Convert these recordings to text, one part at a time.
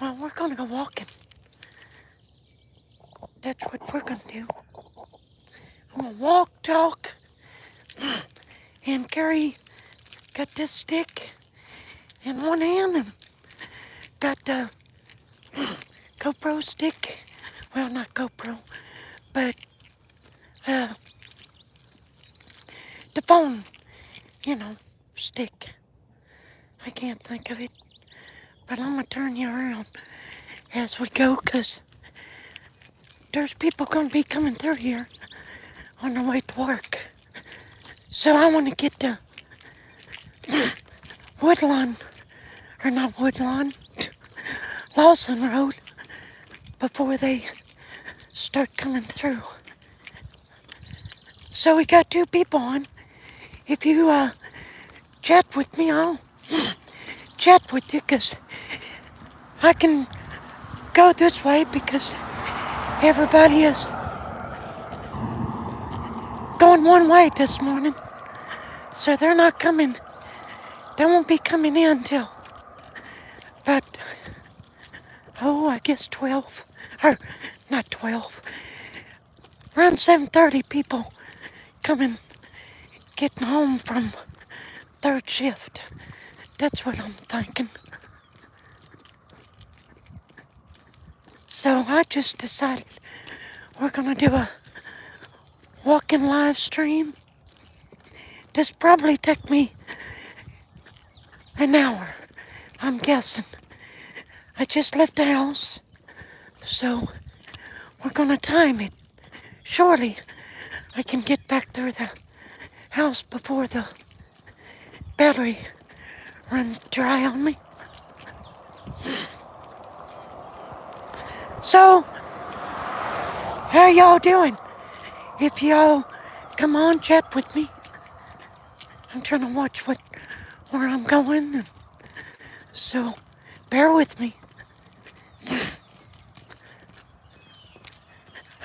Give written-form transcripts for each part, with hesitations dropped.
Well, we're gonna go walking. That's what we're gonna do. I'm gonna walk, talk, and got this stick in one hand and got the GoPro stick. Well, not GoPro, but the phone, stick. I can't think of it, but I'm gonna turn you around as we go, 'cause there's people gonna be coming through here on their way to work. So I wanna get to Woodlawn, or not Woodlawn, Lawson Road before they start coming through. So we got 2 people on. If you chat with me, I'll chat with you, 'cause I can go this way because everybody is going one way this morning. So they're not coming. They won't be coming in till about, I guess 12. Or not 12. Around 7:30 people getting home from 3rd shift. That's what I'm thinking. So I just decided we're gonna do a walking live stream. This probably take me an hour, I'm guessing. I just left the house, so we're gonna time it. Surely I can get back through the house before the battery runs dry on me. So, how y'all doing? If y'all come on, chat with me. I'm trying to watch where I'm going, and so bear with me.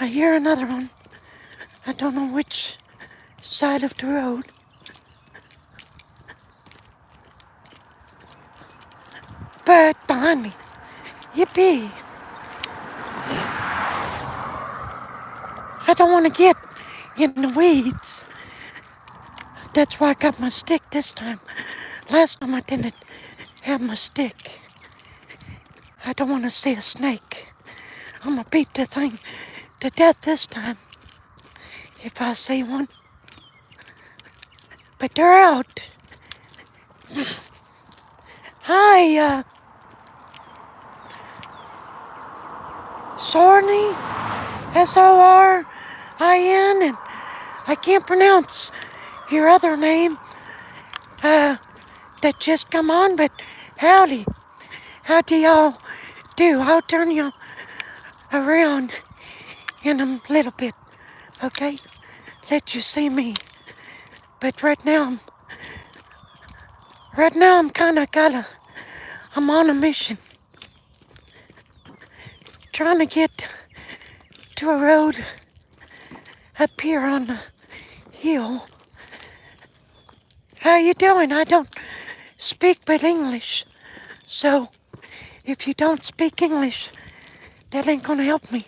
I hear another one. I don't know which side of the road. But behind me. Yippee! I don't want to get in the weeds. That's why I got my stick this time. Last time I didn't have my stick. I don't want to see a snake. I'm gonna beat the thing to death this time if I see one. But they're out. Hi, Sorny, Sorin, and I can't pronounce your other name that just come on, but howdy. How do y'all do? I'll turn you around in a little bit, okay? Let you see me. But right now I'm I'm on a mission. Trying to get to a road up here on the hill. How you doing? I don't speak but English. So, if you don't speak English, that ain't gonna help me.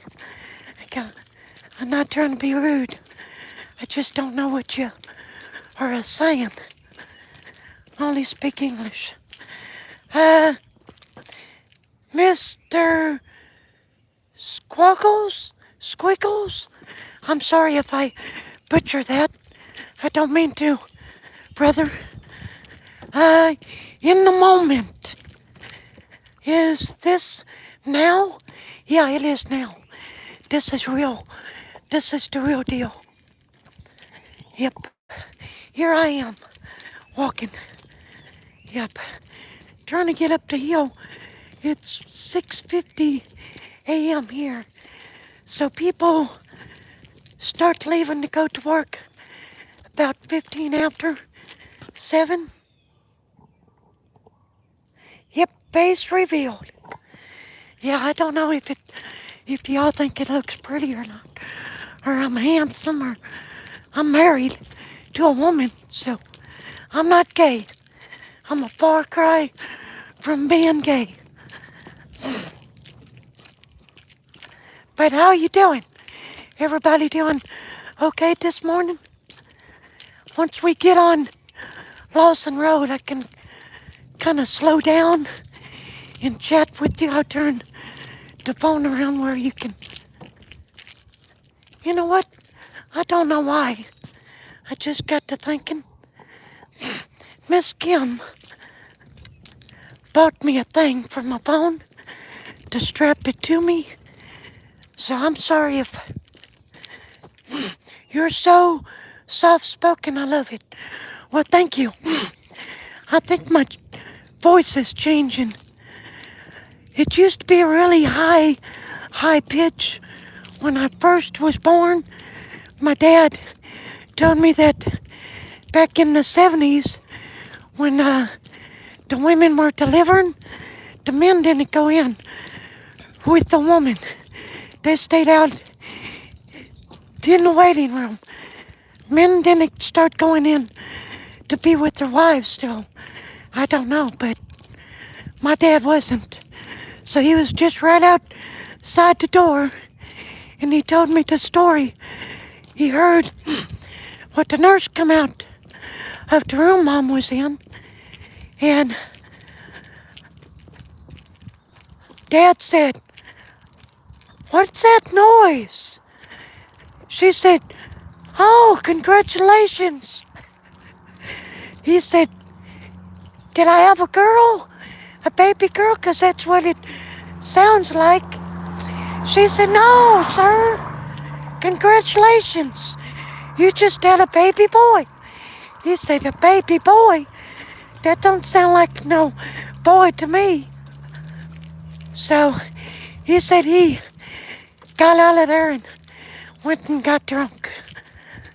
I'm not trying to be rude. I just don't know what you are saying. I only speak English. Mr. Squiggles? I'm sorry if I butcher that. I don't mean to, brother. In the moment. Is this now? Yeah, it is now. This is real. This is the real deal. Yep. Here I am, walking. Yep. Trying to get up the hill. It's 6:50 a.m. here. So people start leaving to go to work about 15 after 7. Yep, face revealed. Yeah, I don't know if y'all think it looks pretty or not, or I'm handsome, or I'm married to a woman, so I'm not gay. I'm a far cry from being gay. But how you doing? Everybody doing okay this morning? Once we get on Lawson Road, I can kind of slow down and chat with you. I'll turn the phone around where you can... You know what? I don't know why. I just got to thinking. Miss Kim bought me a thing for my phone to strap it to me. So I'm sorry if you're so soft-spoken. I love it. Well, thank you. I think my voice is changing. It used to be a really high pitch when I first was born. My dad told me that back in the 70s, when the women were delivering, the men didn't go in with the woman. They stayed out in the waiting room. Men didn't start going in to be with their wives still. I don't know, but my dad wasn't. So he was just right outside the door, and he told me the story. He heard what the nurse come out of the room Mom was in, and Dad said, "What's that noise?" She said, "Oh, congratulations." He said, "Did I have a girl? A baby girl? 'Cause that's what it sounds like." She said, "No, sir. Congratulations. You just had a baby boy." He said, "A baby boy? That don't sound like no boy to me." So he said he got out of there and went and got drunk.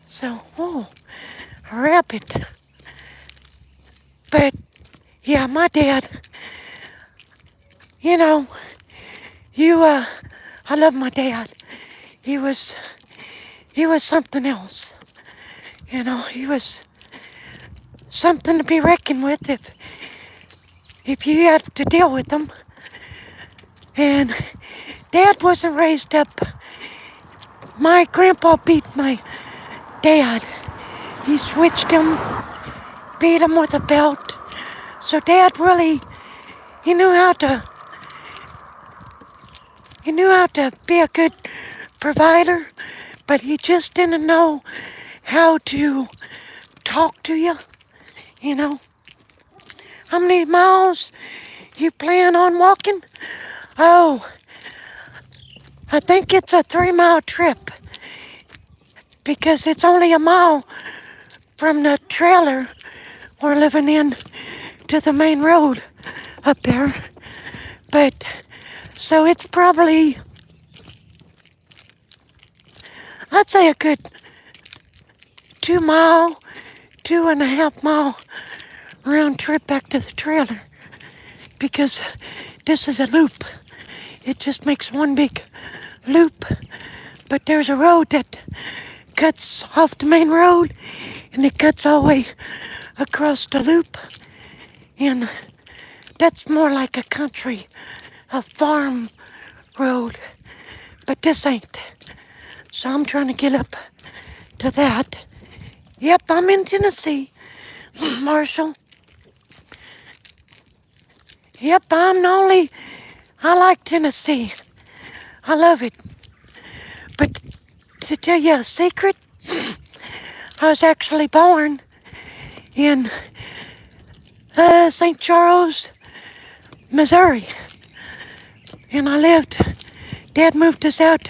So, a rabbit. But, yeah, my dad, you know, I love my dad. He was something else. You know, he was something to be reckoned with if you had to deal with him. And Dad wasn't raised up. My grandpa beat my dad. He switched him, beat him with a belt. So Dad really, he knew how to be a good provider, but he just didn't know how to talk to you, you know. How many miles you plan on walking? Oh, I think it's a 3-mile trip, because it's only a mile from the trailer we're living in to the main road up there. But, so it's probably, I'd say a good 2.5 mile round trip back to the trailer, because this is a loop. It just makes one big loop, but there's a road that cuts off the main road, and it cuts all the way across the loop, and that's more like a country, a farm road, but this ain't. So I'm trying to get up to that. Yep, I'm in Tennessee, Marshall. Yep, I like Tennessee. I love it. But to tell you a secret, I was actually born in St. Charles, Missouri. And Dad moved us out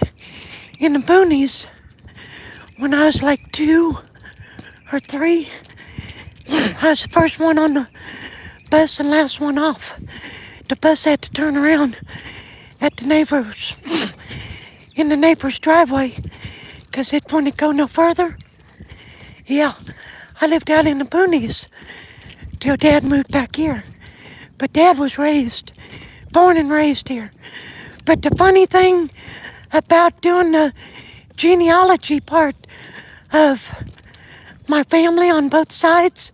in the boonies when I was like 2 or 3. I was the first one on the bus and last one off. The bus had to turn around at the neighbor's, in the neighbor's driveway, because it wouldn't go no further. Yeah, I lived out in the boonies till Dad moved back here. But Dad was born and raised here. But the funny thing about doing the genealogy part of my family on both sides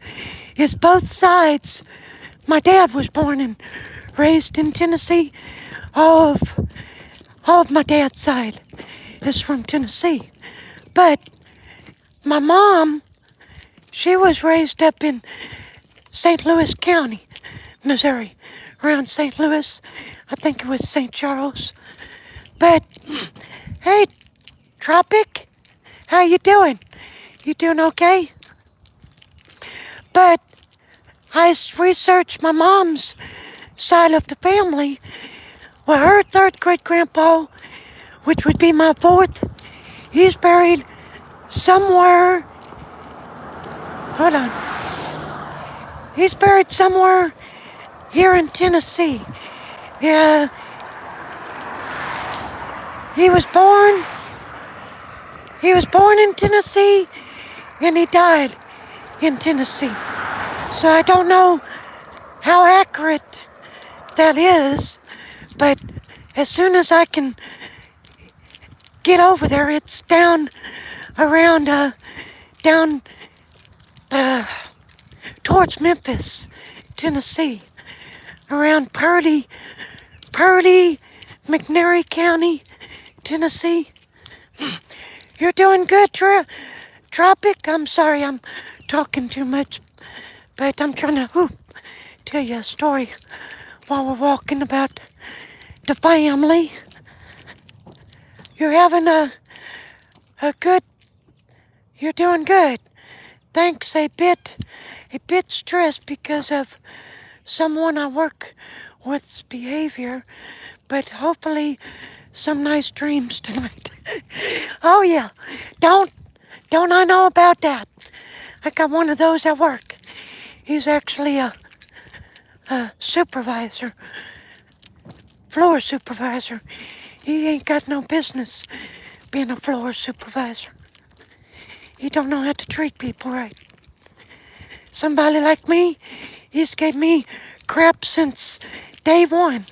is both sides. My dad was born and raised in Tennessee. All of my dad's side. is from Tennessee. But my mom, she was raised up in St. Louis County, Missouri, around St. Louis. I think it was St. Charles. But hey, Tropic, how you doing? You doing okay? But I researched my mom's side of the family. Well, her third great grandpa, which would be my fourth, he's buried somewhere. Hold on. He's buried somewhere here in Tennessee. Yeah. He was born in Tennessee and he died in Tennessee. So I don't know how accurate that is, but as soon as I can get over there, it's down around, down towards Memphis, Tennessee, around Purdy, McNairy County, Tennessee. You're doing good, Tropic. I'm sorry I'm talking too much, but I'm trying to tell you a story while we're walking about the family. You're having a good, you're doing good. Thanks, a bit stressed because of someone I work with's behavior, but hopefully some nice dreams tonight. Oh yeah, don't I know about that? I got one of those at work. He's actually a supervisor, floor supervisor. He ain't got no business being a floor supervisor. He don't know how to treat people right. Somebody like me, he's gave me crap since day one,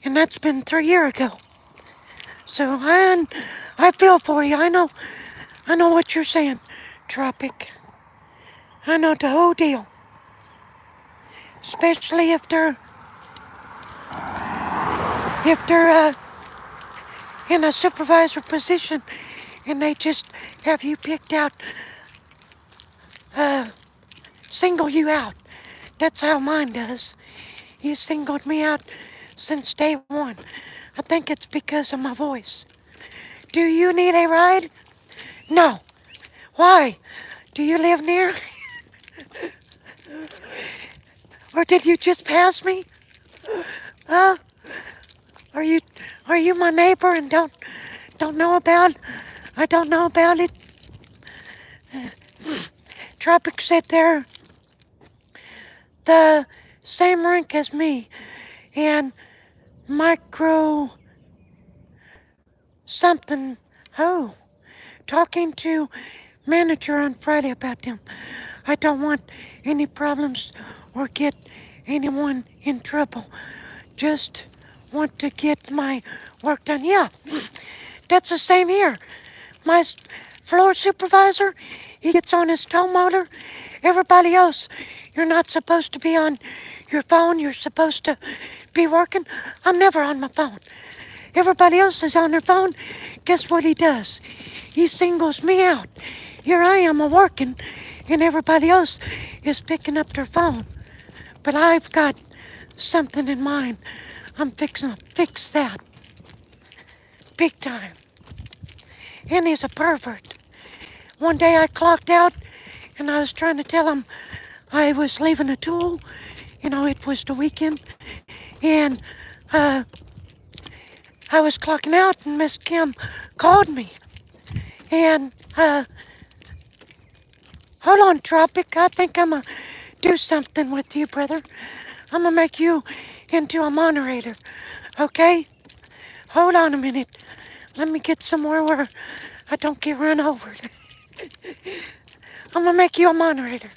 and that's been 3 years ago. So I feel for you. I know what you're saying, Tropic. I know the whole deal. Especially if they're in a supervisor position and they just have you picked out, single you out. That's how mine does. He singled me out since day one. I think it's because of my voice. Do you need a ride? No. Why? Do you live near? Or did you just pass me? Huh? Are you my neighbor and don't know about? I don't know about it. Tropic said they're the same rank as me, and micro something. Oh, talking to manager on Friday about them. I don't want any problems or get anyone in trouble. Just want to get my work done. Yeah, that's the same here. My floor supervisor, he gets on his tow motor. Everybody else, you're not supposed to be on your phone. You're supposed to be working. I'm never on my phone. Everybody else is on their phone. Guess what he does? He singles me out. Here I am a-working, and everybody else is picking up their phone. But I've got something in mind. I'm fixing to fix that. Big time. And he's a pervert. One day I clocked out, and I was trying to tell him I was leaving a tool. You know, it was the weekend. And I was clocking out, and Miss Kim called me. And, hold on, Tropic. I think I'm going to do something with you, brother. I'm going to make you into a moderator, okay? Hold on a minute. Let me get somewhere where I don't get run over. I'm going to make you a moderator.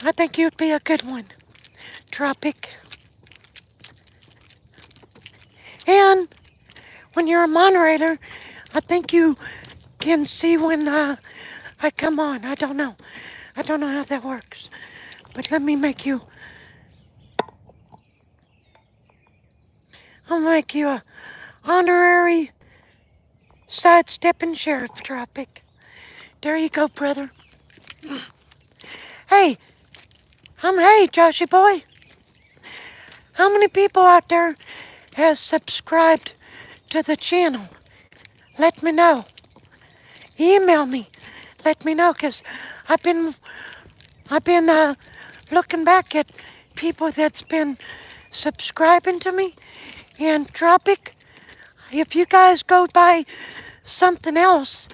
I think you'd be a good one, Tropic. And when you're a moderator, I think you can see when I come on. I don't know. I don't know how that works. But let me make you... I'll make you a honorary Sidesteppin Sheriff Tropic. There you go, brother. Hey, hey, Joshy boy. How many people out there has subscribed to the channel? Let me know. Email me. Let me know, cause I've been looking back at people that's been subscribing to me. And Tropic, if you guys go by something else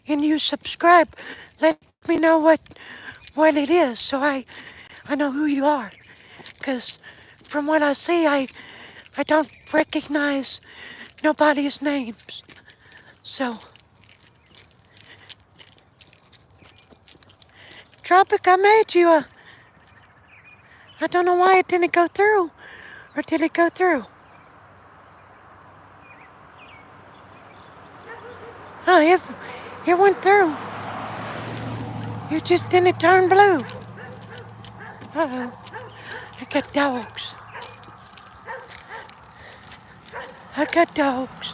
and you subscribe, let me know what it is, so I know who you are. Cause from what I see, I don't recognize nobody's names. So, Tropic, I made you a. I don't know why it didn't go through, or did it go through? Oh, it went through. You just didn't turn blue. Uh-oh. I got dogs. I got dogs.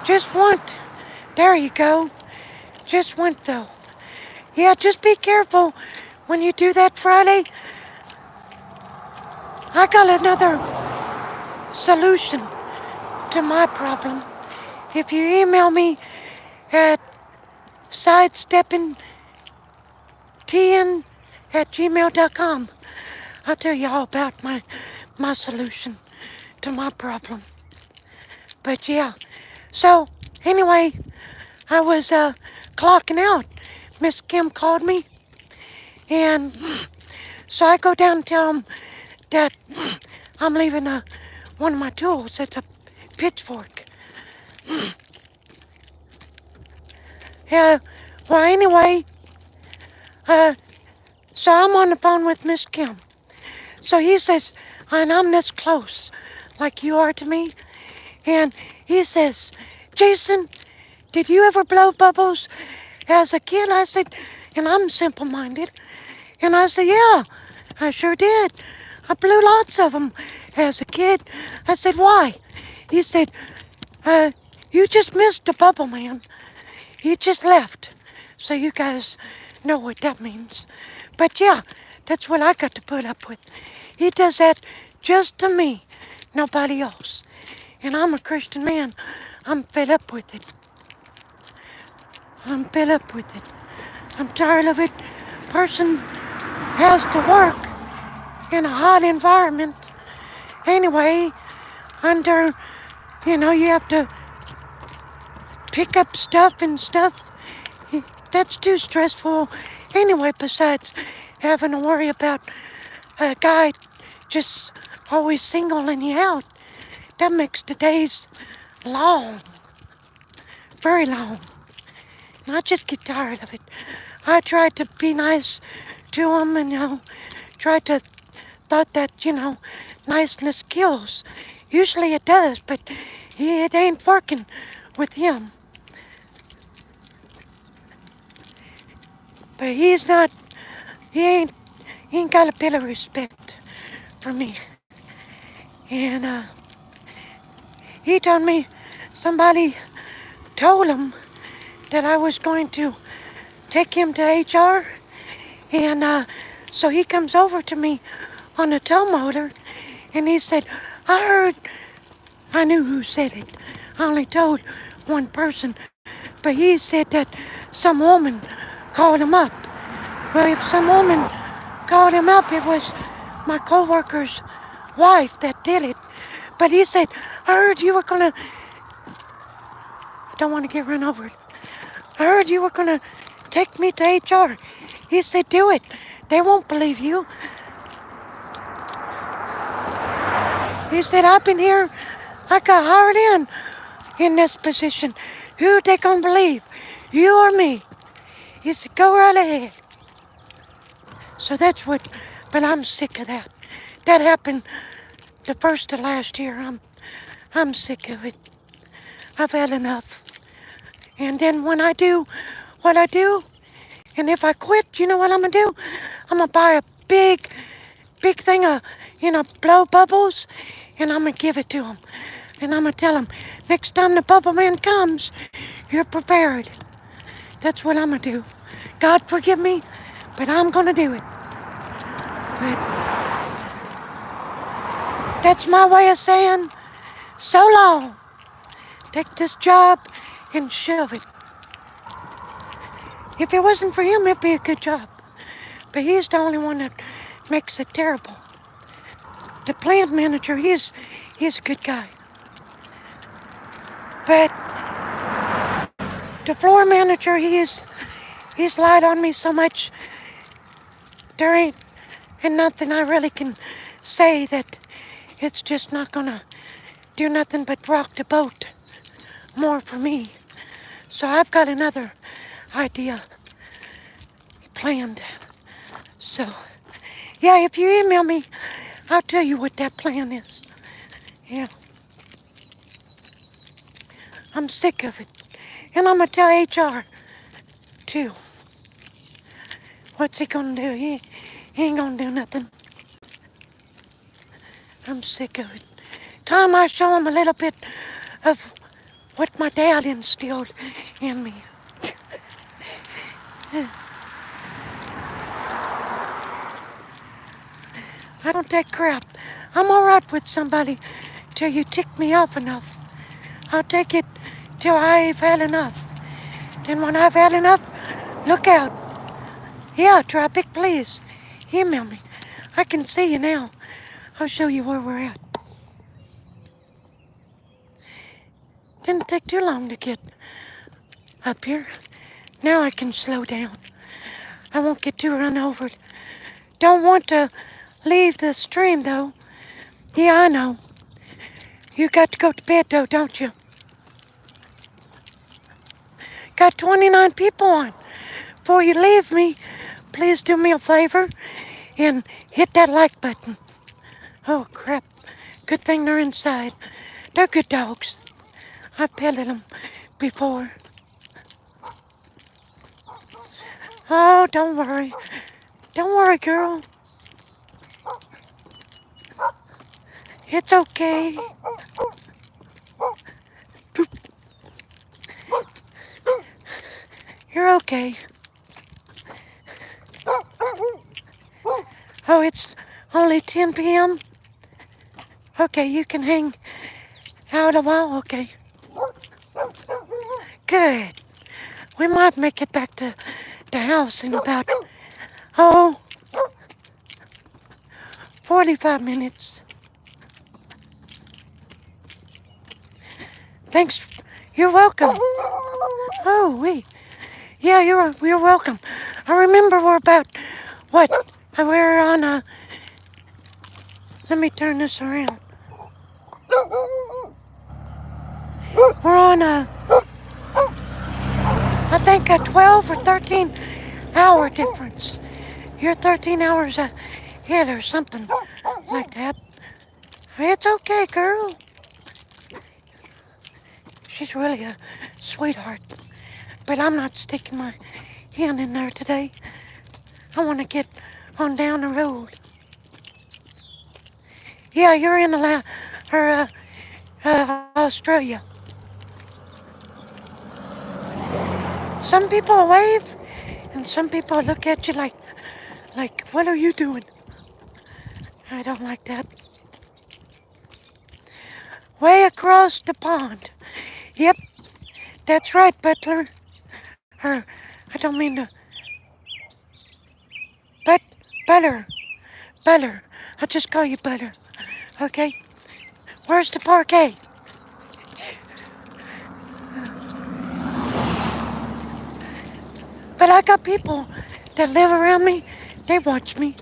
Just one. There you go. Just one though. Yeah, just be careful when you do that Friday. I got another solution to my problem. If you email me at sidesteppintn@gmail.com, I'll tell you all about my solution to my problem. But yeah, so anyway, I was clocking out. Miss Kim called me, and so I go down and tell him that I'm leaving one of my tools. It's a pitchfork. Yeah, well anyway, so I'm on the phone with Miss Kim. So he says, and I'm this close, like you are to me, and he says, Jason, did you ever blow bubbles as a kid? I said, and I'm simple-minded, and I said, yeah, I sure did. I blew lots of them as a kid. I said, why? He said, you just missed the bubble man. He just left. So you guys know what that means. But yeah, that's what I got to put up with. He does that just to me, nobody else. And I'm a Christian man. I'm fed up with it. I'm fed up with it. I'm tired of it. Person has to work in a hot environment. Anyway, under, you have to pick up stuff and stuff. That's too stressful. Anyway, besides having to worry about a guy just always singling you out, that makes the days long. Very long. And I just get tired of it. I tried to be nice to him and, tried to thought that, niceness kills. Usually it does, but it ain't working with him. But he ain't got a bit of respect for me. And he told me somebody told him that I was going to take him to HR, and so he comes over to me on a tow motor, and he said, I knew who said it. I only told one person, but he said that some woman called him up. Well, if some woman called him up, it was my coworker's wife that did it. But he said, I heard you were gonna, I don't want to get run over. I heard you were gonna take me to HR. He said, do it. They won't believe you. He said, I've been here, I got hired in this position. Who they gonna believe? You or me? He said, go right ahead. So that's what, but I'm sick of that. That happened the first of last year. I'm sick of it. I've had enough. And then when I do what I do, and if I quit, you know what I'm gonna do? I'm gonna buy a big thing of, blow bubbles, and I'm gonna give it to them. And I'm going to tell him, next time the bubble man comes, you're prepared. That's what I'm going to do. God forgive me, but I'm going to do it. But that's my way of saying, so long. Take this job and shove it. If it wasn't for him, it'd be a good job. But he's the only one that makes it terrible. The plant manager, he's a good guy. But the floor manager, he's lied on me so much. There ain't nothing I really can say that it's just not gonna do nothing but rock the boat more for me. So I've got another idea planned. So, yeah, if you email me, I'll tell you what that plan is. Yeah. I'm sick of it. And I'm going to tell HR, too. What's he going to do? He ain't going to do nothing. I'm sick of it. Time I show him a little bit of what my dad instilled in me. I don't take crap. I'm all right with somebody till you tick me off enough. I'll take it till I've had enough. Then when I've had enough, look out. Yeah, Tropic, please. Email me. I can see you now. I'll show you where we're at. Didn't take too long to get up here. Now I can slow down. I won't get too run over. Don't want to leave the stream, though. Yeah, I know. You got to go to bed, though, don't you? Got 29 people on. Before you leave me, please do me a favor and hit that like button. Oh, crap. Good thing they're inside. They're good dogs. I petted them before. Oh, don't worry. Don't worry, girl. It's okay. Boop. You're okay. Oh, it's only 10 p.m.? Okay, you can hang out a while? Okay. Good. We might make it back to the house in about, 45 minutes. Thanks. You're welcome. Oh, wait. Yeah, you're welcome. I remember we're about, what? We're on a... Let me turn this around. We're on a... I think a 12 or 13 hour difference. You're 13 hours ahead or something like that. It's okay, girl. She's really a sweetheart. But I'm not sticking my hand in there today. I want to get on down the road. Yeah, you're in Australia. Some people wave, and some people look at you like, what are you doing? I don't like that. Way across the pond. Yep, that's right, Butler. I don't mean to... Butter. I'll just call you Butter. Okay? Where's the parquet? But I got people that live around me. They watch me.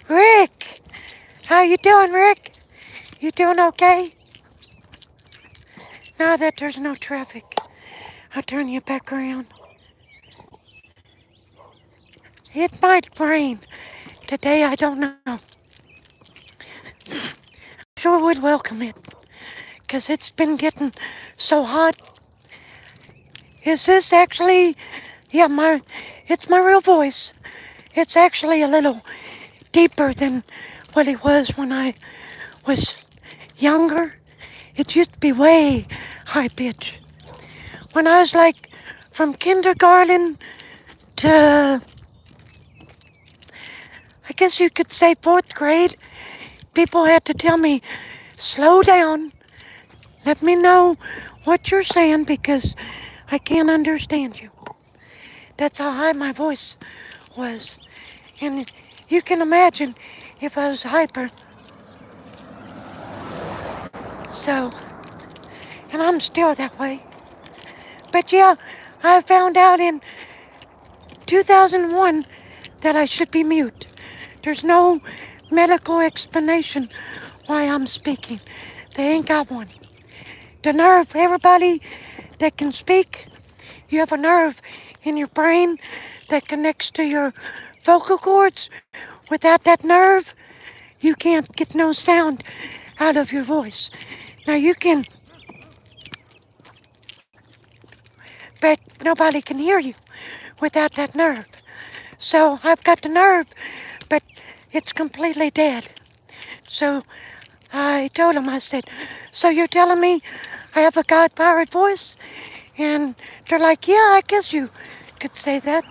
Rick! How you doing, Rick? You doing okay? Now that there's no traffic, I'll turn you back around. It might rain today, I don't know. Sure would welcome it, 'cause it's been getting so hot. Is this actually, yeah, it's my real voice. It's actually a little deeper than what it was when I was younger, it used to be way high pitch. When I was like from kindergarten to, I guess you could say 4th grade, people had to tell me, slow down, let me know what you're saying because I can't understand you. That's how high my voice was. And you can imagine if I was hyper. So, and I'm still that way. But yeah, I found out in 2001 that I should be mute. There's no medical explanation why I'm speaking. They ain't got one. The nerve, everybody that can speak, you have a nerve in your brain that connects to your vocal cords. Without that nerve, you can't get no sound out of your voice. Now you can, but nobody can hear you without that nerve. So I've got the nerve, but it's completely dead. So I told him, I said, so you're telling me I have a God-powered voice? And they're like, yeah, I guess you could say that.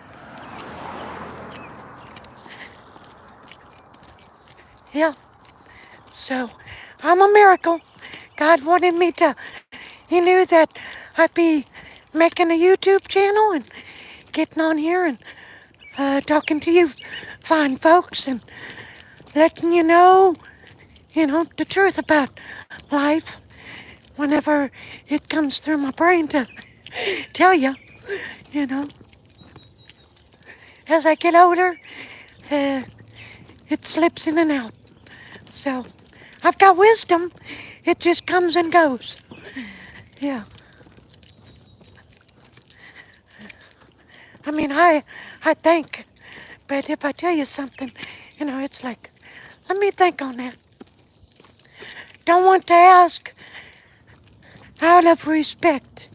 Yeah. So I'm a miracle. God wanted me to, he knew that I'd be making a YouTube channel and getting on here and talking to you fine folks and letting the truth about life whenever it comes through my brain to tell you, you know. As I get older, it slips in and out. So I've got wisdom. It just comes and goes. Yeah. I mean, I think, but if I tell you something, it's like, let me think on that. Don't want to ask out of respect.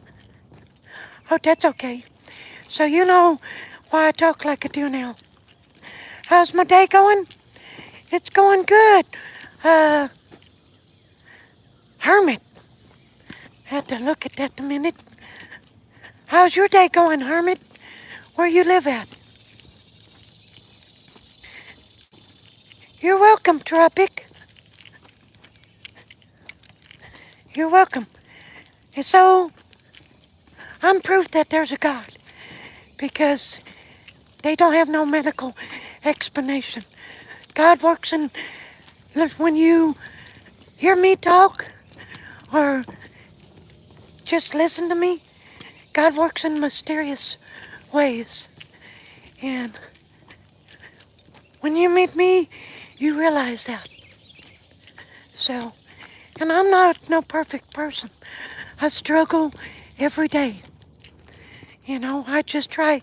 Oh, that's okay. So you know why I talk like I do now. How's my day going? It's going good. Hermit. Had to look at that a minute. How's your day going, Hermit? Where you live at? You're welcome, Tropic. You're welcome. And so, I'm proof that there's a God. Because they don't have no medical explanation. God works in, when you hear me talk, or just listen to me, God works in mysterious ways. And when you meet me, you realize that. So, and I'm not no perfect person. I struggle every day. I just try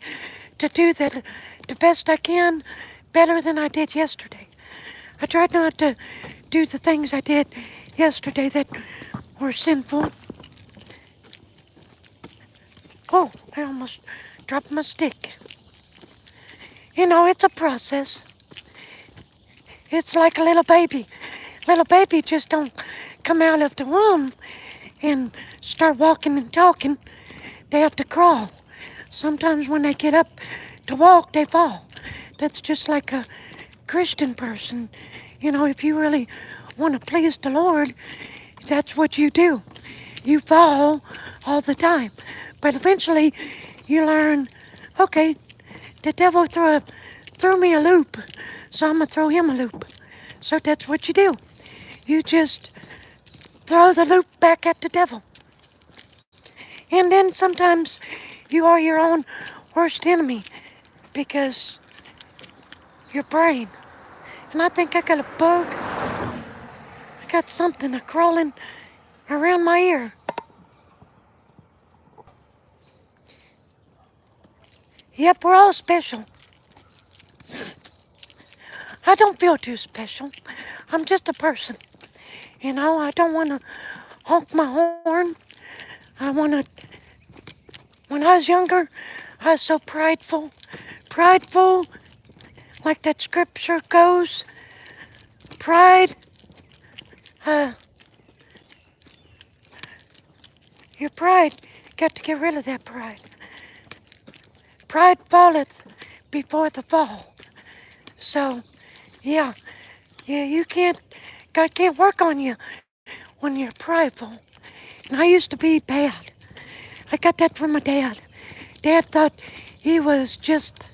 to do that the best I can, better than I did yesterday. I tried not to do the things I did yesterday that were sinful. Oh, I almost dropped my stick. It's a process. It's like a little baby. Little baby just don't come out of the womb and start walking and talking. They have to crawl. Sometimes when they get up to walk, they fall. That's just like a Christian person. If you really want to please the Lord, that's what you do. You fall all the time. But eventually you learn, okay, the devil threw me a loop, so I'm going to throw him a loop. So that's what you do. You just throw the loop back at the devil. And then sometimes you are your own worst enemy because your brain. And I think I got a bug. I got something crawling around my ear. Yep, we're all special. I don't feel too special. I'm just a person. I don't want to honk my horn. When I was younger, I was so prideful. Prideful, like that scripture goes. Pride, Your pride, got to get rid of that pride. Pride falleth before the fall. So, yeah, you can't, God can't work on you when you're prideful. And I used to be bad. I got that from my dad. Dad thought he was just,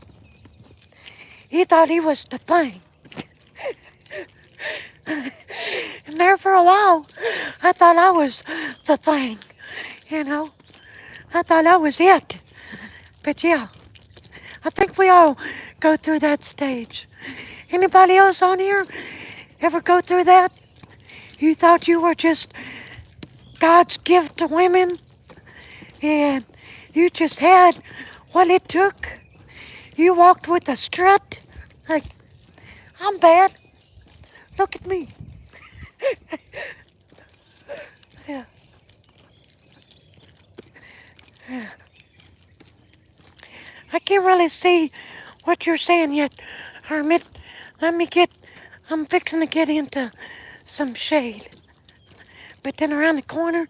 he thought he was the thing. And there for a while, I thought I was the thing, you know. I thought I was it. But yeah, I think we all go through that stage. Anybody else on here ever go through that? You thought you were just God's gift to women and you just had what it took? You walked with a strut? Like, I'm bad. Look at me. Yeah. I can't really see what you're saying yet, Hermit. I'm fixing to get into some shade. But then around the corner,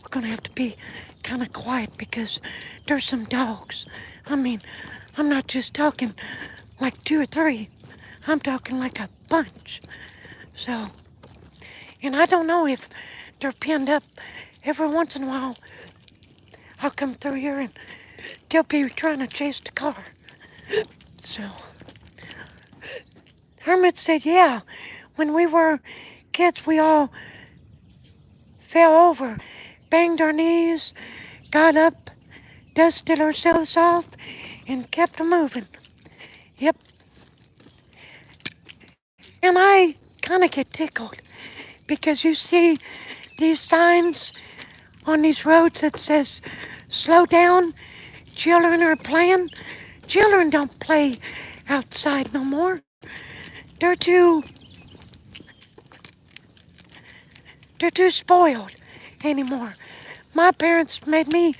we're gonna have to be kind of quiet because there's some dogs. I mean, I'm not just talking like 2 or 3. I'm talking like a bunch. So, and I don't know if they're pinned up. Every once in a while, I'll come through here and they'll be trying to chase the car. So, Hermit said, yeah, when we were kids, we all fell over, banged our knees, got up, dusted ourselves off, and kept moving. Yep. And I kind of get tickled because you see these signs on these roads that says, slow down, children are playing. Children don't play outside no more. They're too spoiled anymore. My parents made me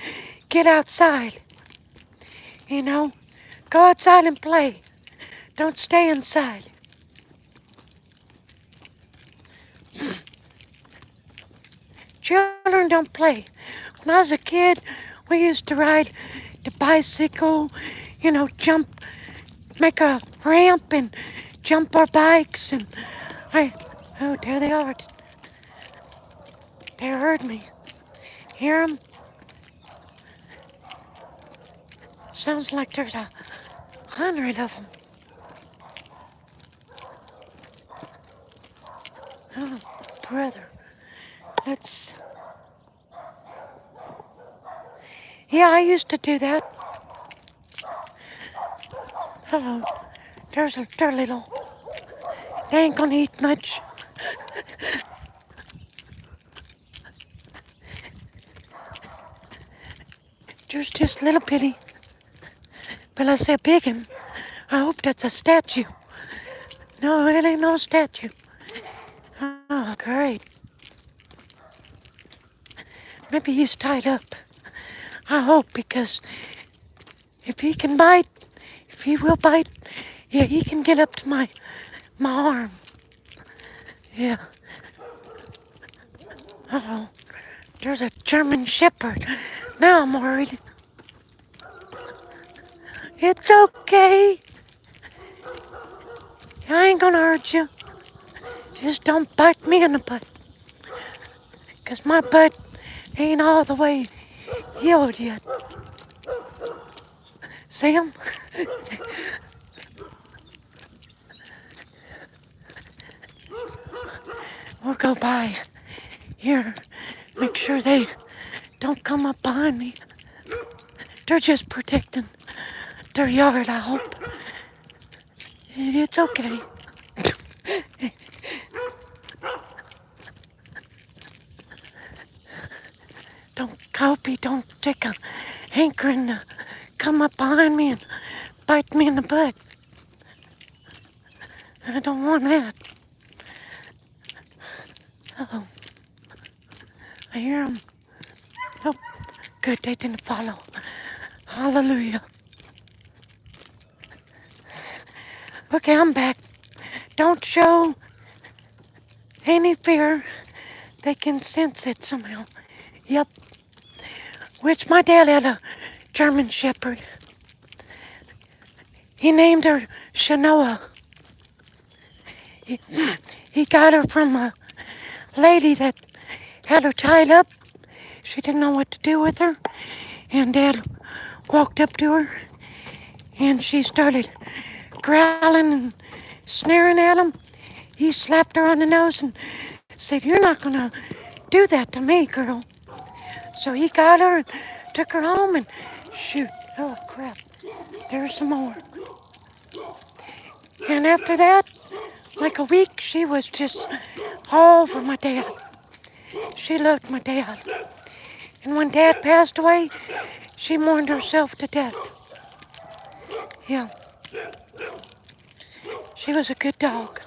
get outside, you know. Go outside and play. Don't stay inside. Children don't play. When I was a kid, we used to ride the bicycle, jump, make a ramp and jump our bikes and oh, there they are. They heard me. Hear them? Sounds like there's 100 of them. Oh, brother. Yeah, I used to do that. Hello. They're little. They ain't gonna eat much. There's just little bitty. But I say big one. I hope that's a statue. No, it ain't no statue. Oh, great. Maybe he's tied up. I hope, because if he can bite, if he will bite, yeah, he can get up to my arm. Yeah. Uh-oh. There's a German Shepherd. Now I'm worried. It's okay. I ain't gonna hurt you. Just don't bite me in the butt. 'Cause my butt ain't all the way healed yet. See him? We'll go by here. Make sure they don't come up behind me. They're just protecting their yard, I hope. It's okay. I hope he don't take a hankering to come up behind me and bite me in the butt. I don't want that. Uh-oh. I hear him. Oh, good, they didn't follow. Hallelujah. Okay, I'm back. Don't show any fear. They can sense it somehow. Yep. which my dad had a German Shepherd. He named her Shanoa. He got her from a lady that had her tied up. She didn't know what to do with her. And Dad walked up to her and she started growling and sneering at him. He slapped her on the nose and said, "You're not going to do that to me, girl." So he got her and took her home and shoot. Oh, crap. There's some more. And after that, like a week, she was just all over my dad. She loved my dad. And when Dad passed away, she mourned herself to death. Yeah. She was a good dog.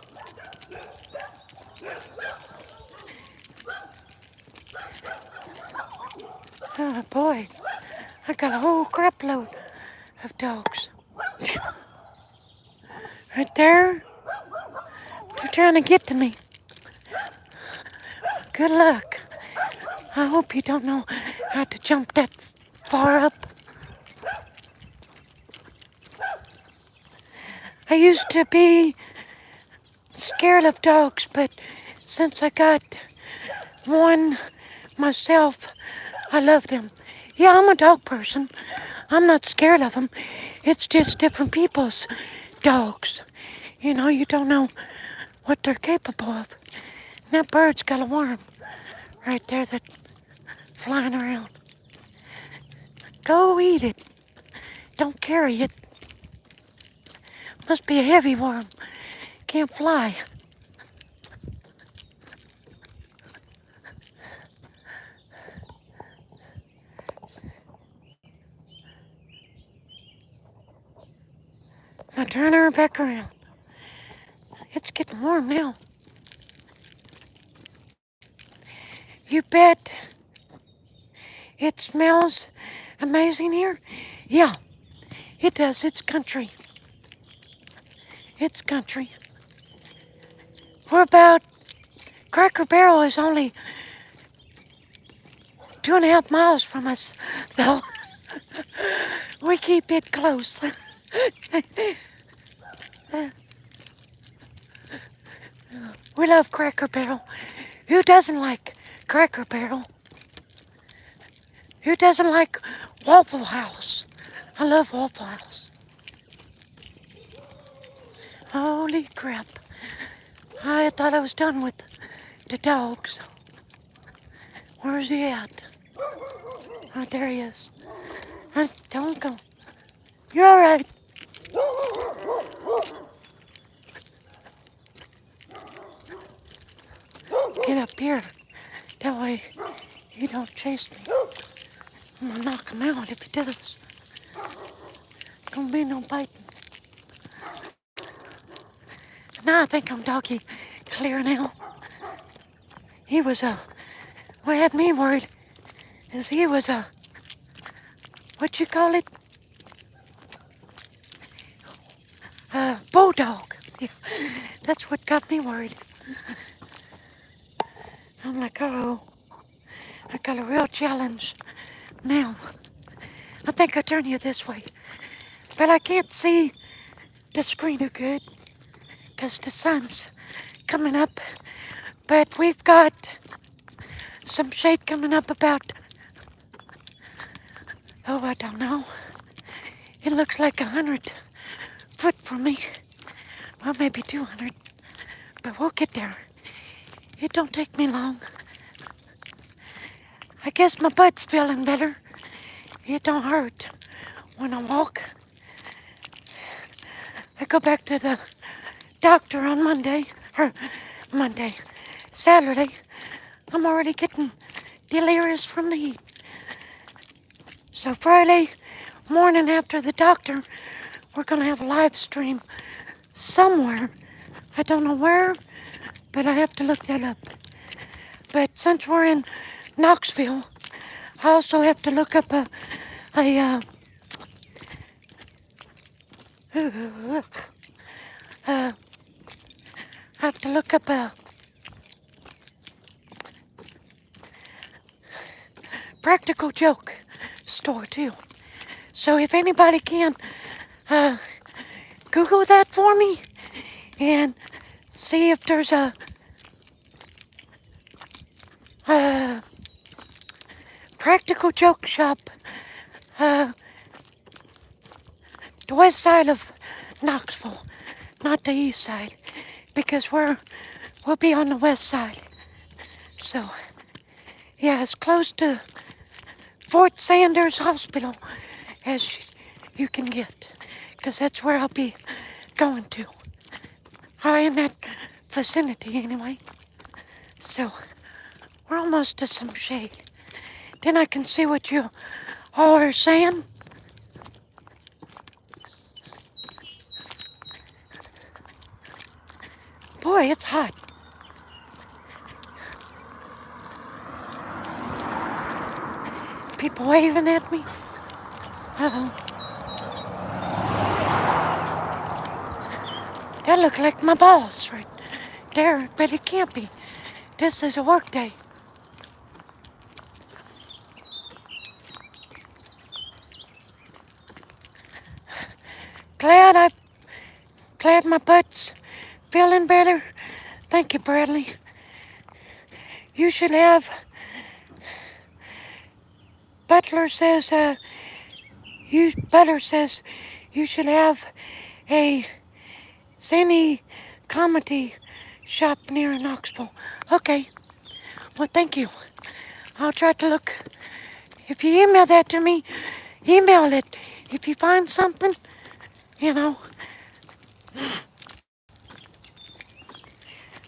Oh, boy. I got a whole crap load of dogs. Right there. They're trying to get to me. Good luck. I hope you don't know how to jump that far up. I used to be scared of dogs, but since I got one myself, I love them. Yeah, I'm a dog person. I'm not scared of them. It's just different people's dogs. You know, you don't know what they're capable of. And that bird's got a worm right there that's flying around. Go eat it. Don't carry it. Must be a heavy worm. Can't fly. Now turn her back around. It's getting warm now. You bet. It smells amazing here. Yeah, it does. It's country. It's country. We're about, Cracker Barrel is only 2.5 miles from us, though. We keep it close. We love Cracker Barrel. Who doesn't like Cracker Barrel? Who doesn't like Waffle House? I love Waffle House. Holy crap. I thought I was done with the dogs. Where's he at? Oh, there he is. Don't go. You're all right. Get up here. That way you don't chase me. I'm gonna knock him out if he does. Gonna be no biting. Now I think I'm doggy clear now. He was what had me worried is he was what you call it? Bulldog. Yeah, that's what got me worried. I'm like, oh, I got a real challenge now. I think I'll turn you this way. But I can't see the screen too good because the sun's coming up. But we've got some shade coming up about, oh, I don't know. It looks like 100 foot from me. Well, maybe 200, but we'll get there. It don't take me long. I guess my butt's feeling better. It don't hurt when I walk. I go back to the doctor on Saturday. I'm already getting delirious from the heat. So Friday morning after the doctor, we're gonna have a live stream somewhere. I don't know where, but I have to look that up. But since we're in Knoxville, I also have to look up I have to look up a practical joke store too. So if anybody can Google that for me and see if there's a practical joke shop, the west side of Knoxville, not the east side, because we'll be on the west side. So, yeah, as close to Fort Sanders Hospital as you can get, because that's where I'll be going to. Or in that vicinity, anyway. So, we're almost to some shade. Then I can see what you all are saying. Boy, it's hot. People waving at me. Uh-oh. That looks like my boss right there, but it can't be. This is a work day. Glad my butt's feeling better. Thank you, Bradley. Butler says you should have a zany comedy shop near Knoxville. Okay. Well, thank you. I'll try to look. If you email that to me, email it. If you find something,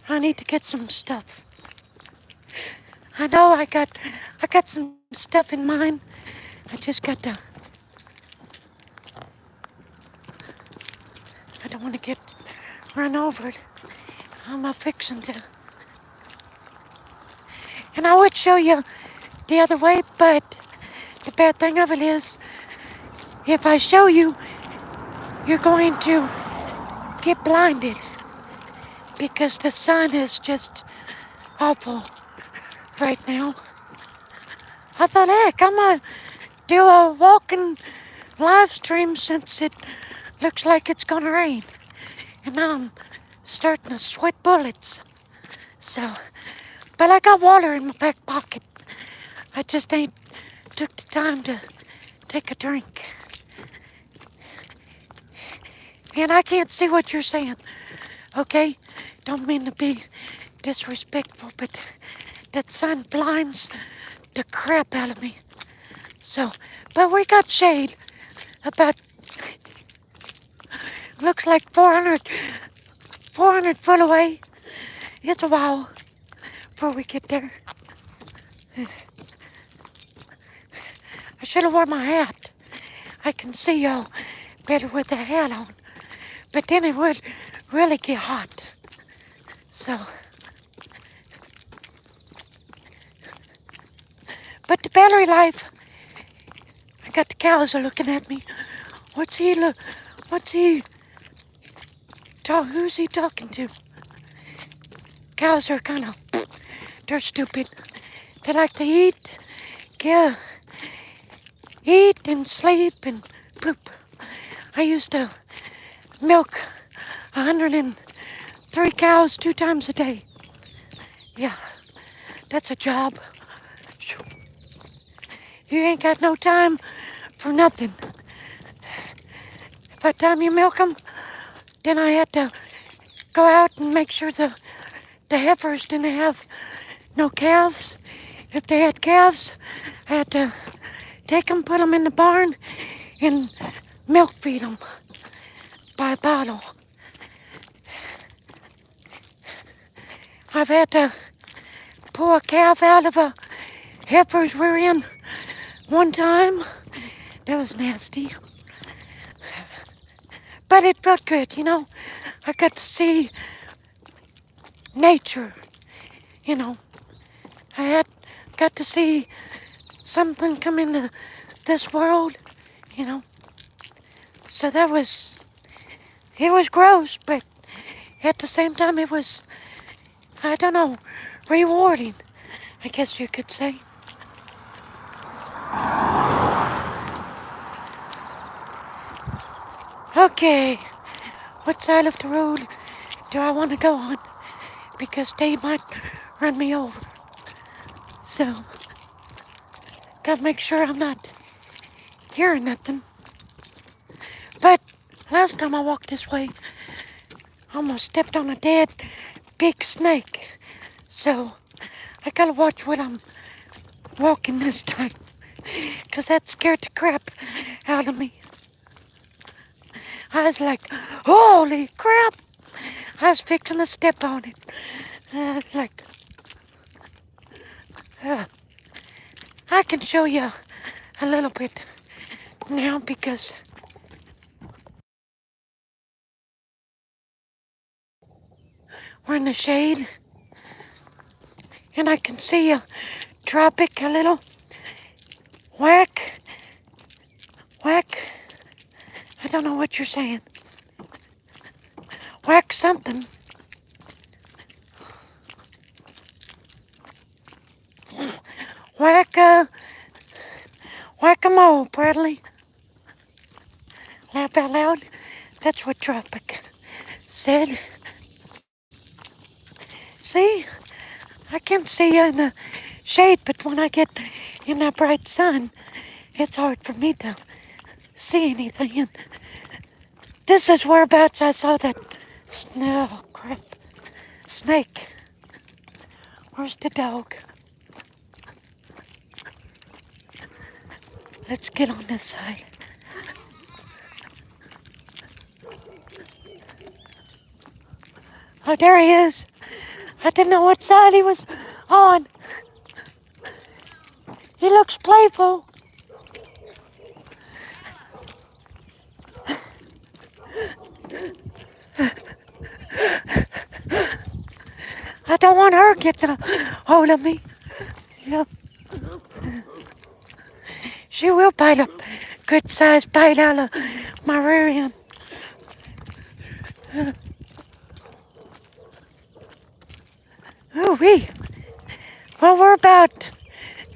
I need to get some stuff. I know I got some stuff in mind. I just got to. I don't want to get run over. I'm not fixing to. And I would show you the other way, but the bad thing of it is, if I show you, you're going to get blinded because the sun is just awful right now. I thought, heck, I'm gonna do a walking live stream since it looks like it's gonna rain. And now I'm starting to sweat bullets. So, but I got water in my back pocket. I just ain't took the time to take a drink. And I can't see what you're saying, okay? Don't mean to be disrespectful, but that sun blinds the crap out of me. So, but we got shade about, looks like 400 foot away. It's a while before we get there. I should have worn my hat. I can see y'all better with the hat on. But then it would really get hot. So, but the battery life, I got the cows are looking at me. Who's he talking to? Cows are kind of, they're stupid. They like to eat and sleep and poop. I used to milk 103 cows 2 times a day. Yeah, that's a job. You ain't got no time for nothing. By the time you milk them, then I had to go out and make sure the heifers didn't have no calves. If they had calves, I had to take them, put them in the barn, and milk feed them by a bottle. I've had to pull a calf out of a heifer's rear end one time. That was nasty. But it felt good, I got to see nature, I got to see something come into this world, So it was gross, but at the same time it was, I don't know, rewarding, I guess you could say. Okay, what side of the road do I want to go on? Because they might run me over. So, gotta make sure I'm not hearing nothing. But last time I walked this way, I almost stepped on a dead big snake. So, I gotta watch what I'm walking this time. Because that scared the crap out of me. I was like, holy crap! I was fixing to step on it. I was like, I can show you a little bit now because we're in the shade and I can see a tropic, a little whack. I don't know what you're saying. Whack something. Whack-a-mole, Bradley. Laugh out loud. That's what tropic said. See? I can see you in the shade, but when I get in that bright sun, it's hard for me to see anything. And this is whereabouts I saw that snake. Where's the dog? Let's get on this side. Oh, there he is. I didn't know what side he was on. He looks playful. I don't want her getting a hold of me. Yep. She will bite a good sized bite out of my rear end. Ooh-wee. Well, we're about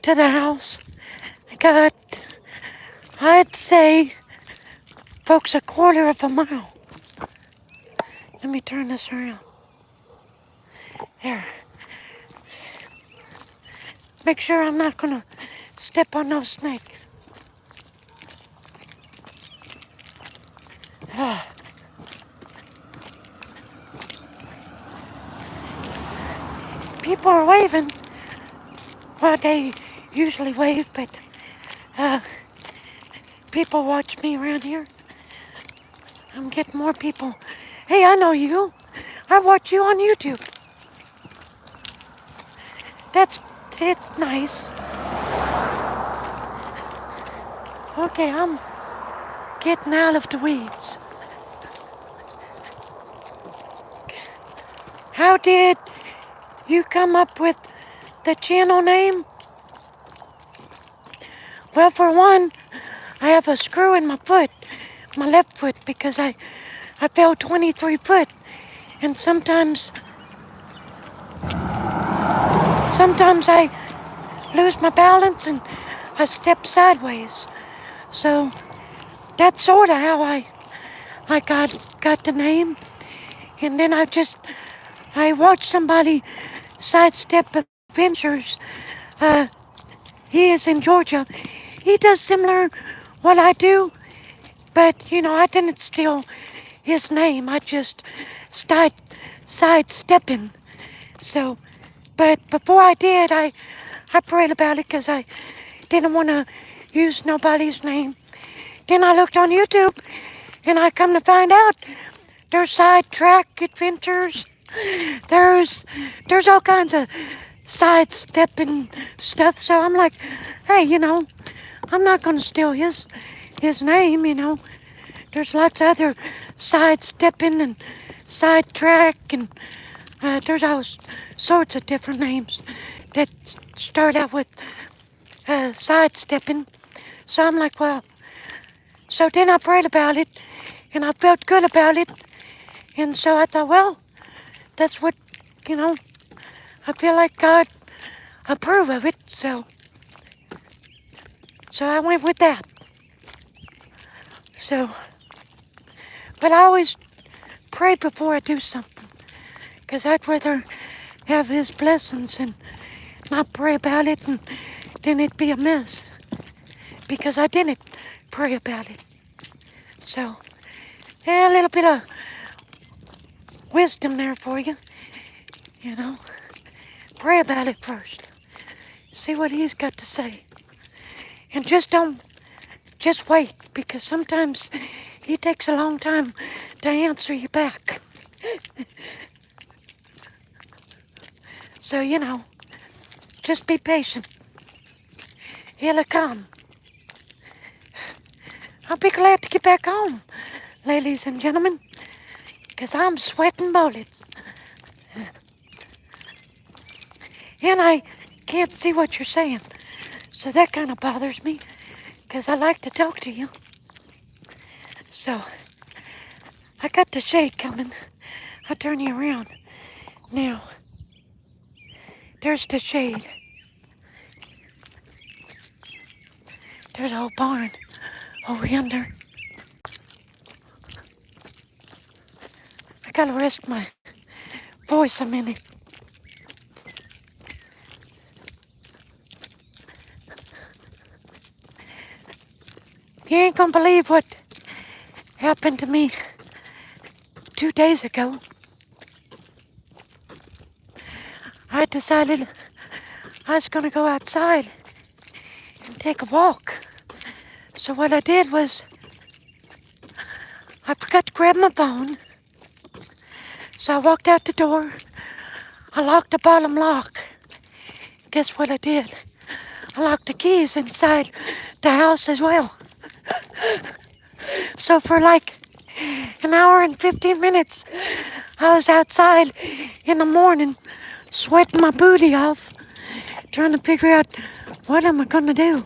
to the house. I got, I'd say, folks, a quarter of a mile. Let me turn this around. There. Make sure I'm not gonna step on no snake. People are waving. Well, they usually wave, but people watch me around here. I'm getting more people. Hey, I know you. I watch you on YouTube. It's nice. Okay, I'm getting out of the weeds. How did you come up with the channel name? Well, for one, I have a screw in my foot, my left foot, because I fell 23 foot. And sometimes I lose my balance and I step sideways. So that's sort of how I got the name. And then I watched somebody, Sidesteppin Adventures. He is in Georgia. He does similar what I do, but I didn't steal his name. I just sidestepping. So, but before I did, I prayed about it because I didn't want to use nobody's name. Then I looked on YouTube, and I come to find out there's sidetrack adventures. There's all kinds of sidestepping stuff. So I'm like, hey, I'm not gonna steal his name. There's lots of other sidestepping and sidetrack, and there's all sorts of different names that start out with sidestepping. So I'm like, well. So then I prayed about it, and I felt good about it, and so I thought, well, that's what I feel like God approve of it, so I went with that. So But I always pray before I do something, because I'd rather have His blessings and not pray about it, and then it'd be a mess, because I didn't pray about it. So, yeah, a little bit of wisdom there for you, you know. Pray about it first. See what He's got to say. And just wait, because sometimes He takes a long time to answer you back. So, just be patient. He'll come. I'll be glad to get back home, ladies and gentlemen, because I'm sweating bullets. And I can't see what you're saying, so that kind of bothers me, because I like to talk to you. So, I got the shade coming. I'll turn you around. Now, there's the shade. There's a whole barn over yonder. I gotta rest my voice a minute. You ain't gonna believe what happened to me 2 days ago. I decided I was gonna go outside and take a walk. So what I did was I forgot to grab my phone. So I walked out the door. I locked the bottom lock. Guess what I did? I locked the keys inside the house as well. So for like an hour and 15 minutes, I was outside in the morning, sweating my booty off, trying to figure out what am I gonna do.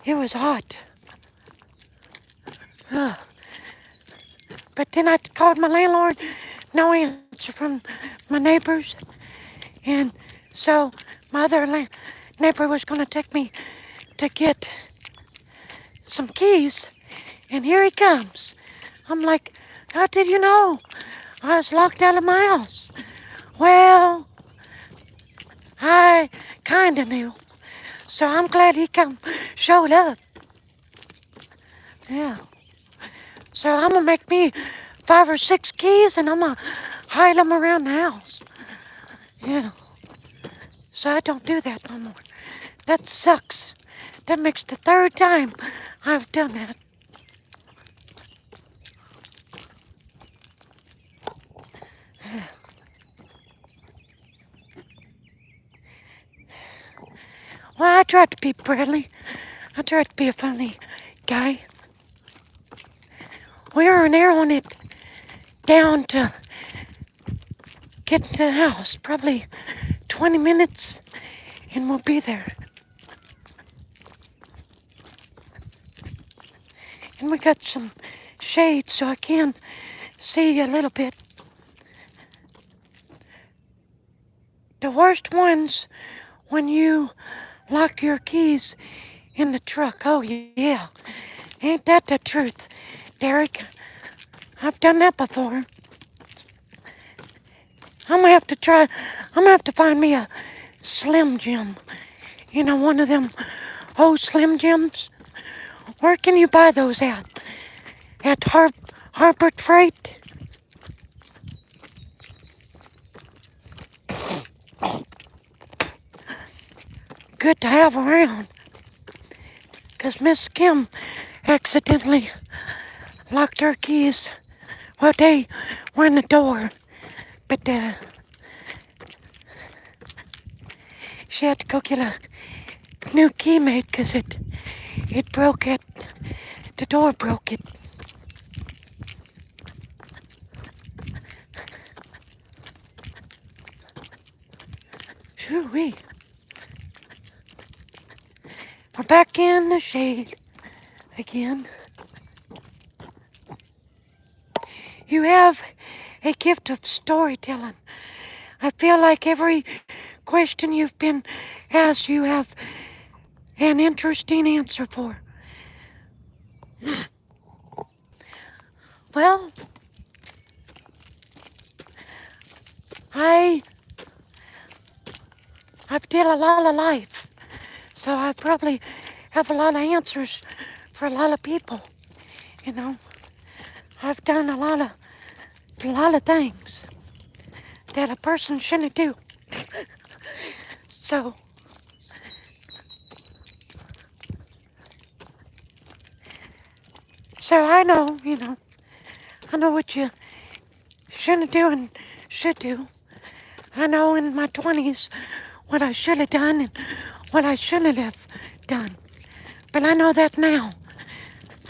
It was hot. But then I called my landlord, no answer from my neighbors. And so my other neighbor was gonna take me to get some keys, and here he comes. I'm like, how did you know I was locked out of my house? Well, I kinda knew. So I'm glad he showed up. Yeah. So I'm gonna make me 5 or 6 keys, and I'm gonna hide them around the house. Yeah. So I don't do that no more. That sucks. That makes the 3rd time I've done that. Well, I tried to be friendly. I tried to be a funny guy. We were narrowing it down to get to the house. Probably 20 minutes, and we'll be there. And we got some shade, so I can see a little bit. The worst ones when you lock your keys in the truck. Oh, yeah. Ain't that the truth, Derek? I've done that before. I'm gonna have to find me a Slim Jim. You know, one of them old Slim Jims. Where can you buy those at? At Harbor Freight? Good to have around. Because Miss Kim accidentally locked her keys. Well, they were in the door. But she had to go get a new key made because it broke it. The door broke it. Shoo-wee. We're back in the shade again. You have a gift of storytelling. I feel like every question you've been asked, you have an interesting answer for. Well, I've did a lot of life, so I probably have a lot of answers for a lot of people. You know, I've done a lot of things that a person shouldn't do. So I know, I know what you shouldn't do and should do. I know in my 20s what I should have done and what I shouldn't have done. But I know that now.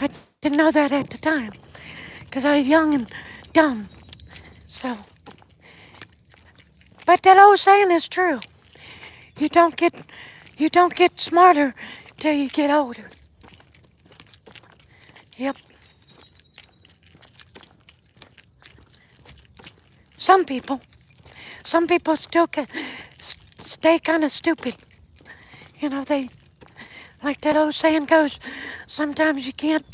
I didn't know that at the time because I was young and dumb. So, but that old saying is true. You don't get smarter till you get older. Yep. Some people still stay kind of stupid. They, like that old saying goes, sometimes you can't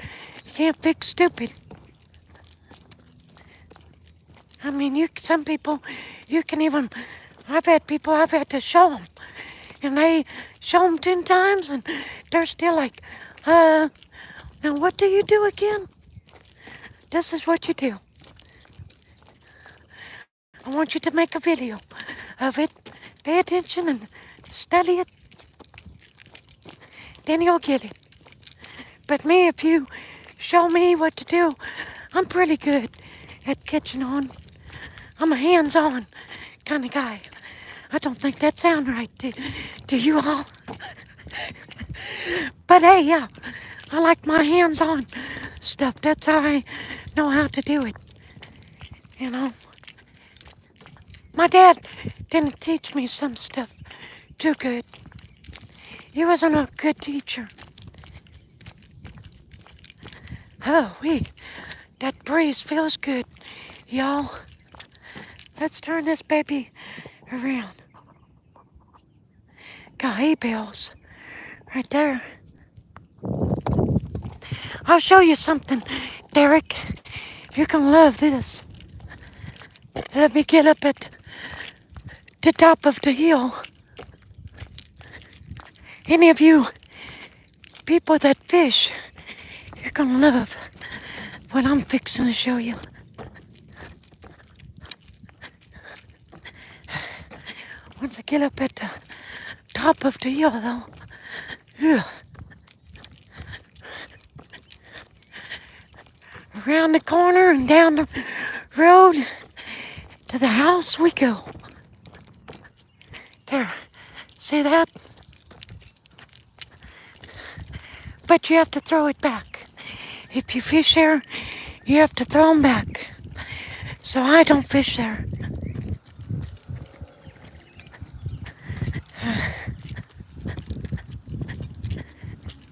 fix stupid. I mean, some people, you can even, I've had people I've had to show them, and they show them 10 times, and they're still like, now what do you do again? This is what you do. I want you to make a video of it. Pay attention and study it. Then you'll get it. But me, if you show me what to do, I'm pretty good at catching on. I'm a hands-on kind of guy. I don't think that sounds right to you all. But hey, yeah, I like my hands-on stuff. That's how I know how to do it. My dad didn't teach me some stuff too good. He wasn't a good teacher. Oh, that breeze feels good, y'all. Let's turn this baby around. Got hay bales right there. I'll show you something, Derek. You're gonna love this. Let me get up at the top of the hill. Any of you people that fish, you're gonna love what I'm fixing to show you. Once I get up at the top of the hill, though, around the corner and down the road to the house we go. There, see that? But you have to throw it back. If you fish there, you have to throw them back. So I don't fish there.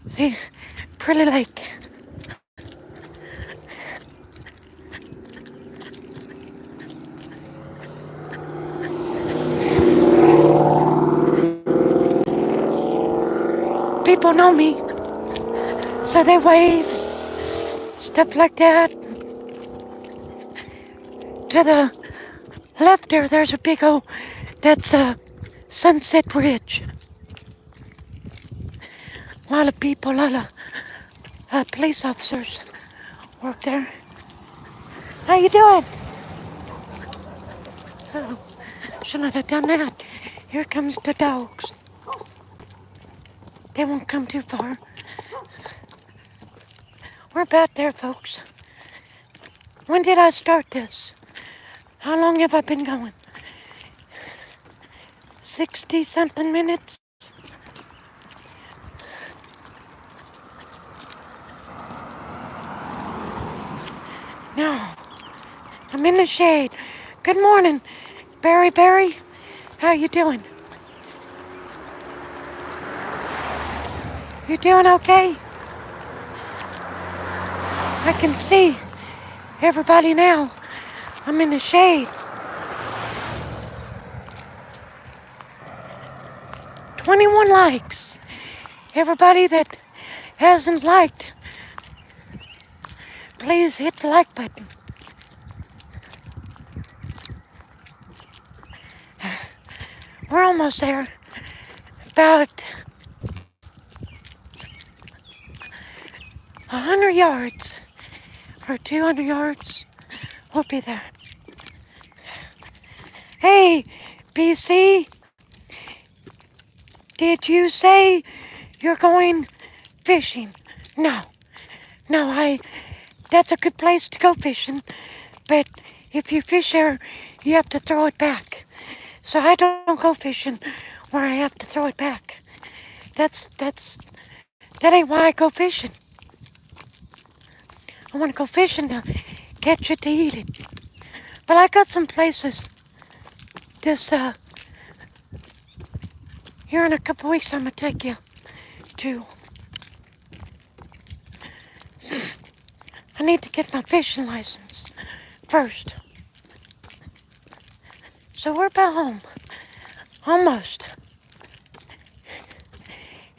See, pretty lake. People know me, so they wave, stuff like that. To the left there's a big old, that's a Sunset Ridge. A lot of people, a lot of police officers work there. How you doing? Oh, shouldn't have done that. Here comes the dogs. They won't come too far. We're about there, folks. When did I start this? How long have I been going? 60-something minutes? No. I'm in the shade. Good morning, Barry. How you doing? You doing okay? I can see everybody now. I'm in the shade. 21 likes. Everybody that hasn't liked, please hit the like button. We're almost there. About 100 yards or 200 yards. We'll be there. Hey, BC, did you say you're going fishing? No, that's a good place to go fishing, but if you fish there, you have to throw it back. So I don't go fishing where I have to throw it back. That ain't why I go fishing. I want to go fishing to catch it to eat it. But I got some places here in a couple weeks I'm gonna take you to. I need to get my fishing license first. So we're about home. Almost.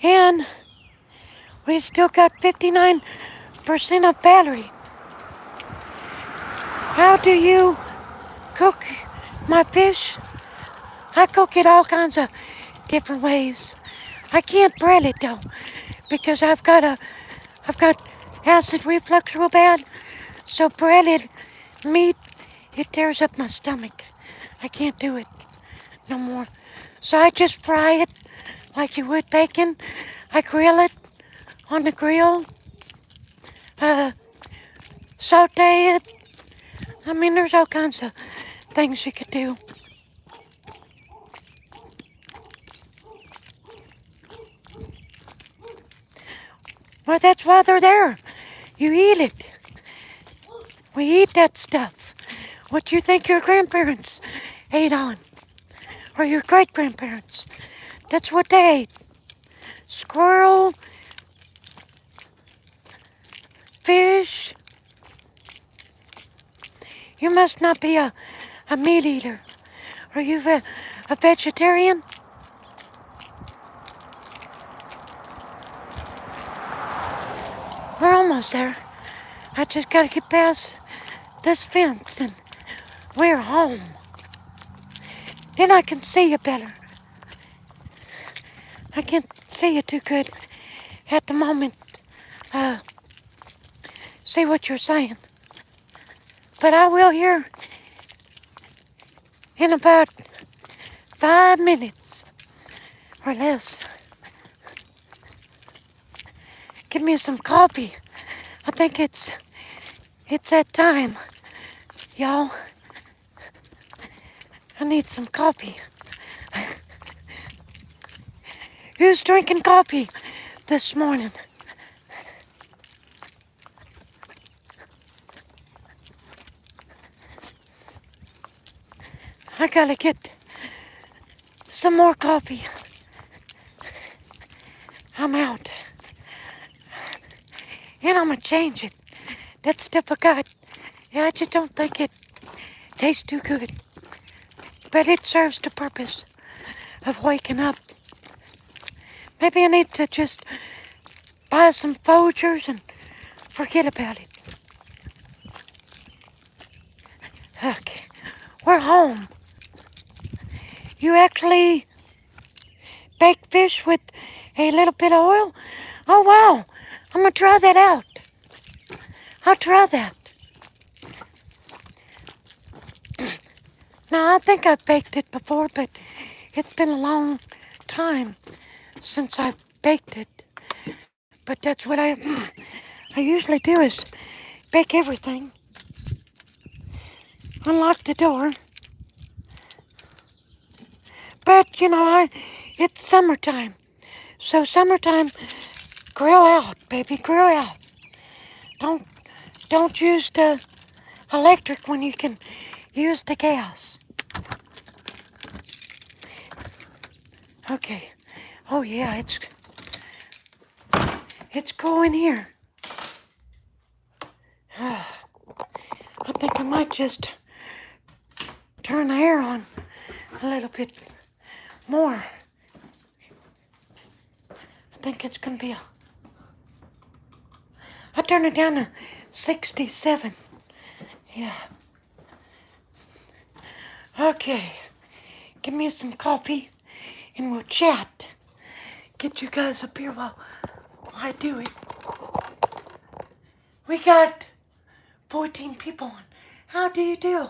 And we still got 59% of battery. How do you cook my fish? I cook it all kinds of different ways. I can't bread it though, because I've got acid reflux real bad. So breaded meat, it tears up my stomach. I can't do it no more. So I just fry it like you would bacon. I grill it on the grill. Saute it. I mean, there's all kinds of things you could do. Well, that's why they're there. You eat it. We eat that stuff. What do you think your grandparents ate on? Or your great-grandparents? That's what they ate. Squirrel, fish. You must not be a meat eater. Are you a vegetarian? We're almost there. I just gotta get past this fence and we're home. Then I can see you better. I can't see you too good at the moment. See what you're saying. But I will hear in about 5 minutes or less. Give me some coffee. I think it's that time, y'all. I need some coffee. Who's drinking coffee this morning? I gotta get some more coffee. I'm out. And I'm gonna change it. That stuff I got, yeah, I just don't think it tastes too good. But it serves the purpose of waking up. Maybe I need to just buy some Folgers and forget about it. Okay, we're home. You actually bake fish with a little bit of oil? Oh wow, I'm gonna try that out. I'll try that. Now I think I've baked it before, but it's been a long time since I've baked it. But that's what I usually do is bake everything. Unlock the door. But, you know, it's summertime. So summertime, grill out, baby, grill out. Don't use the electric when you can use the gas. Okay. Oh yeah, it's cool in here. I think I might just turn the air on a little bit more. I think it's gonna be I turned it down to 67. Yeah. Okay. Give me some coffee and we'll chat. Get you guys up here while I do it. We got 14 people on. How do you do?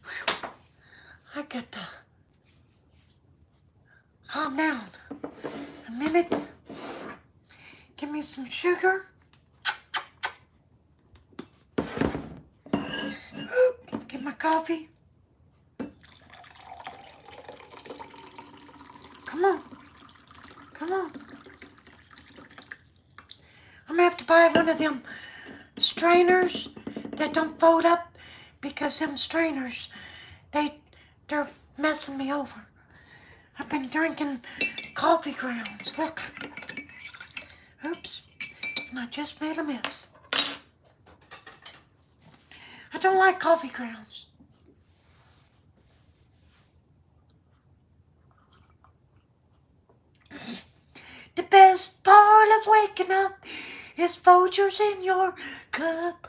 Whew. I got to calm down a minute. Give me some sugar. Get my coffee. Come on. Come on. I'm gonna have to buy one of them strainers that don't fold up because them strainers, they're messing me over. I've been drinking coffee grounds. Look. Oops. And I just made a mess. I don't like coffee grounds. The best part of waking up is Folgers in your cup.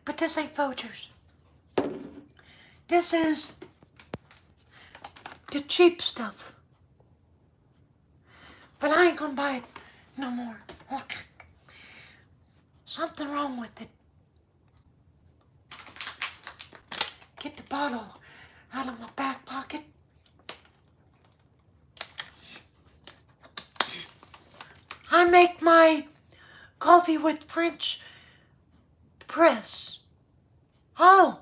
But this ain't Folgers. This is the cheap stuff. But I ain't gonna buy it no more. Look. Something wrong with it. Get the bottle out of my back pocket. I make my coffee with French press. Oh,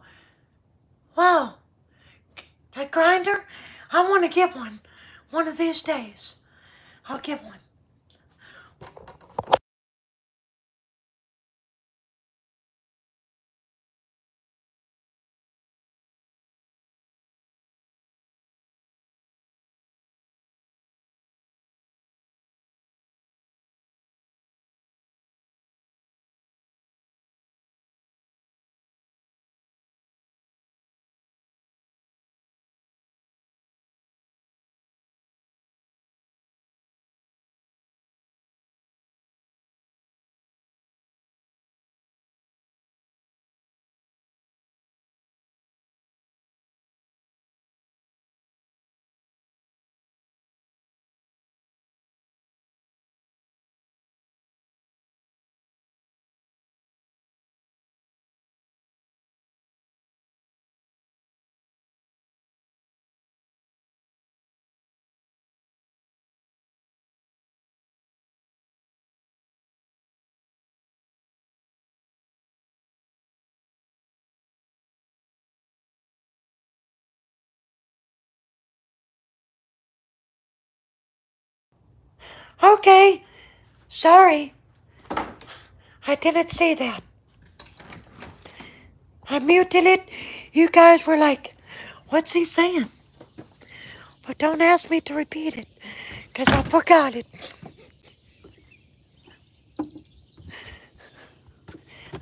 wow. That grinder? I want to get one of these days. I'll get one. Okay. Sorry. I didn't see that. I muted it. You guys were like, what's he saying? But don't ask me to repeat it, because I forgot it.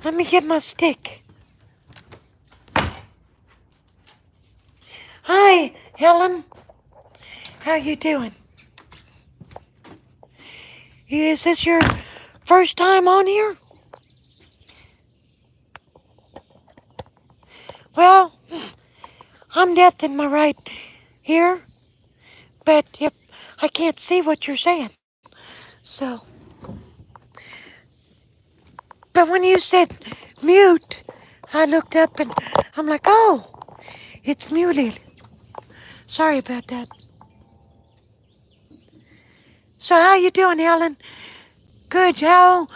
Let me get my stick. Hi, Helen. How you doing? Is this your first time on here? Well, I'm deaf in my right ear, but if I can't see what you're saying. So, but when you said mute, I looked up and I'm like, oh, it's muted. Sorry about that. So how you doing, Helen? Good. How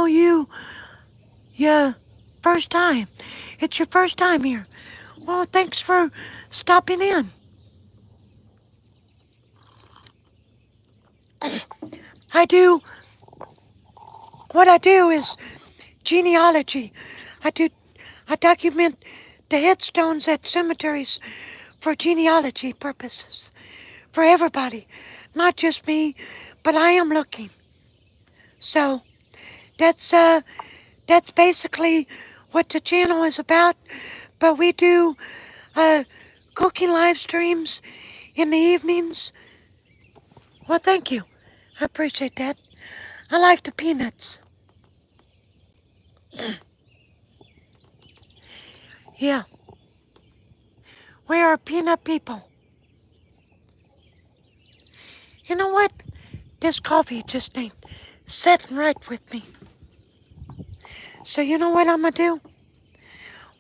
you first time? It's your first time here. Well, thanks for stopping in. What I do is genealogy. I document the headstones at cemeteries for genealogy purposes. For everybody. Not just me, but I am looking. So that's basically what the channel is about. But we do cooking live streams in the evenings. Well, thank you. I appreciate that. I like the peanuts. Yeah, we are peanut people. You know what? This coffee just ain't sitting right with me. So you know what I'm gonna do?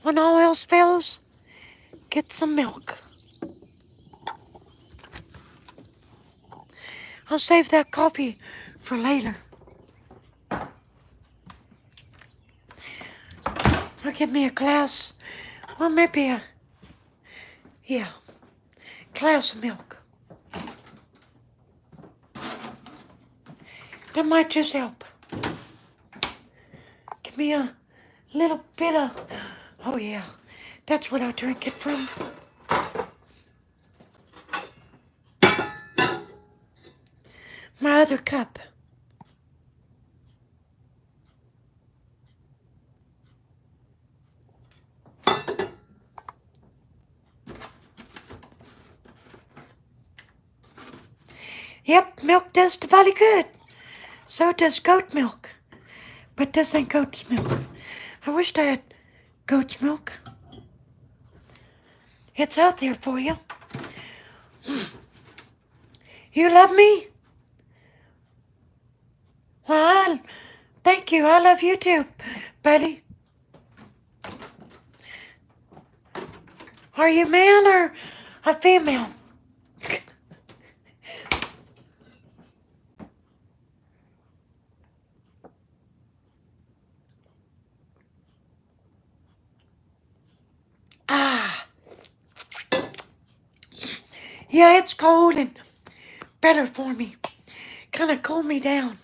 When all else fails, get some milk. I'll save that coffee for later. I'll give me a glass, or maybe glass of milk. That might just help. Give me a little bit of, oh yeah, that's what I drink it from. My other cup. Yep, milk does the body good. So does goat milk. But this ain't goat's milk. I wished I had goat's milk. It's healthier for you. You love me? Well, thank you. I love you too, buddy. Are you male or a female? Ah, yeah, it's cold and better for me. Kind of cool me down.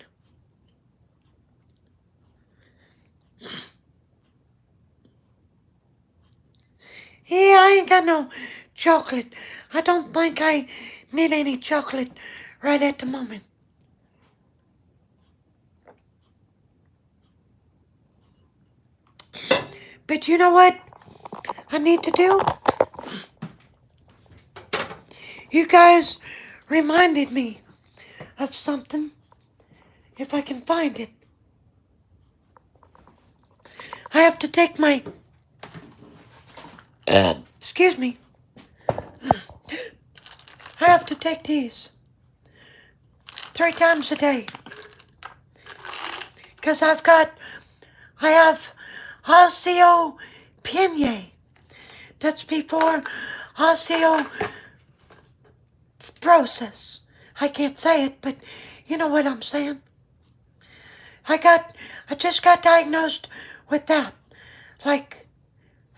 Yeah, I ain't got no chocolate. I don't think I need any chocolate right at the moment. But you know what I need to do? You guys reminded me of something. If I can find it. I have to take my... excuse me. I have to take these 3 times a day. Because I have osteopenia. That's before osteoporosis. I can't say it, but you know what I'm saying. I just got diagnosed with that like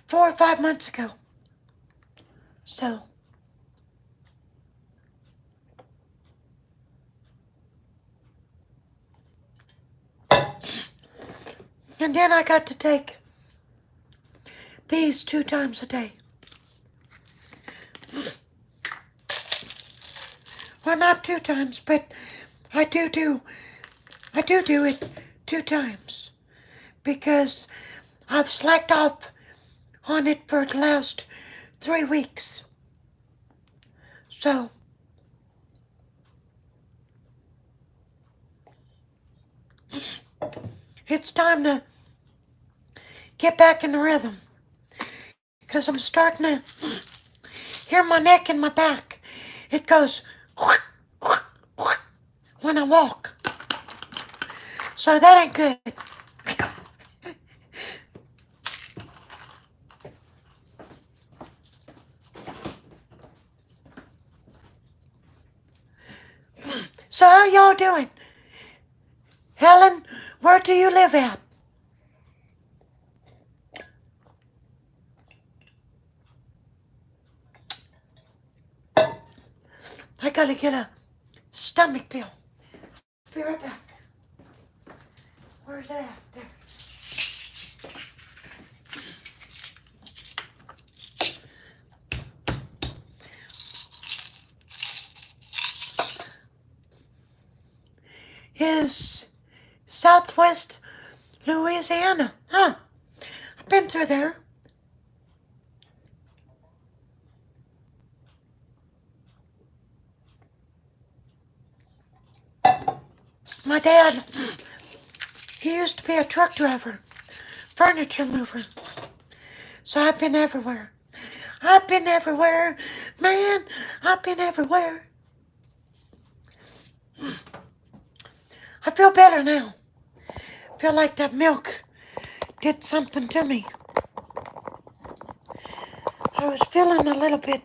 4 or 5 months ago. So, and then I got to take these 2 times a day. Well, not 2 times, but I do it 2 times. Because I've slacked off on it for the last 3 weeks. So, it's time to get back in the rhythm. Because I'm starting to hear my neck and my back. It goes when I walk. So that ain't good. So how y'all doing? Helen, where do you live at? I gotta get a stomach feel. Be right back. Where's that? There. Is Southwest Louisiana. Huh. I've been through there. My dad, he used to be a truck driver, furniture mover. So I've been everywhere. I've been everywhere. Man, I've been everywhere. I feel better now. I feel like that milk did something to me. I was feeling a little bit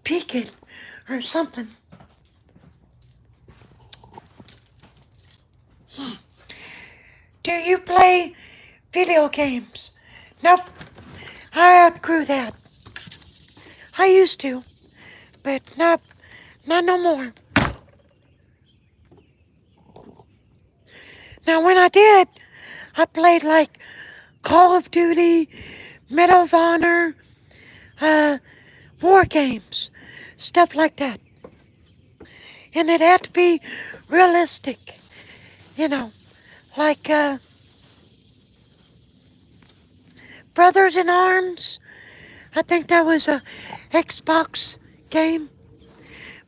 peaked or something. Do you play video games? Nope. I outgrew that. I used to, but not no more. Now when I did, I played like Call of Duty, Medal of Honor, war games, stuff like that. And it had to be realistic, you know, like Brothers in Arms. I think that was a Xbox game,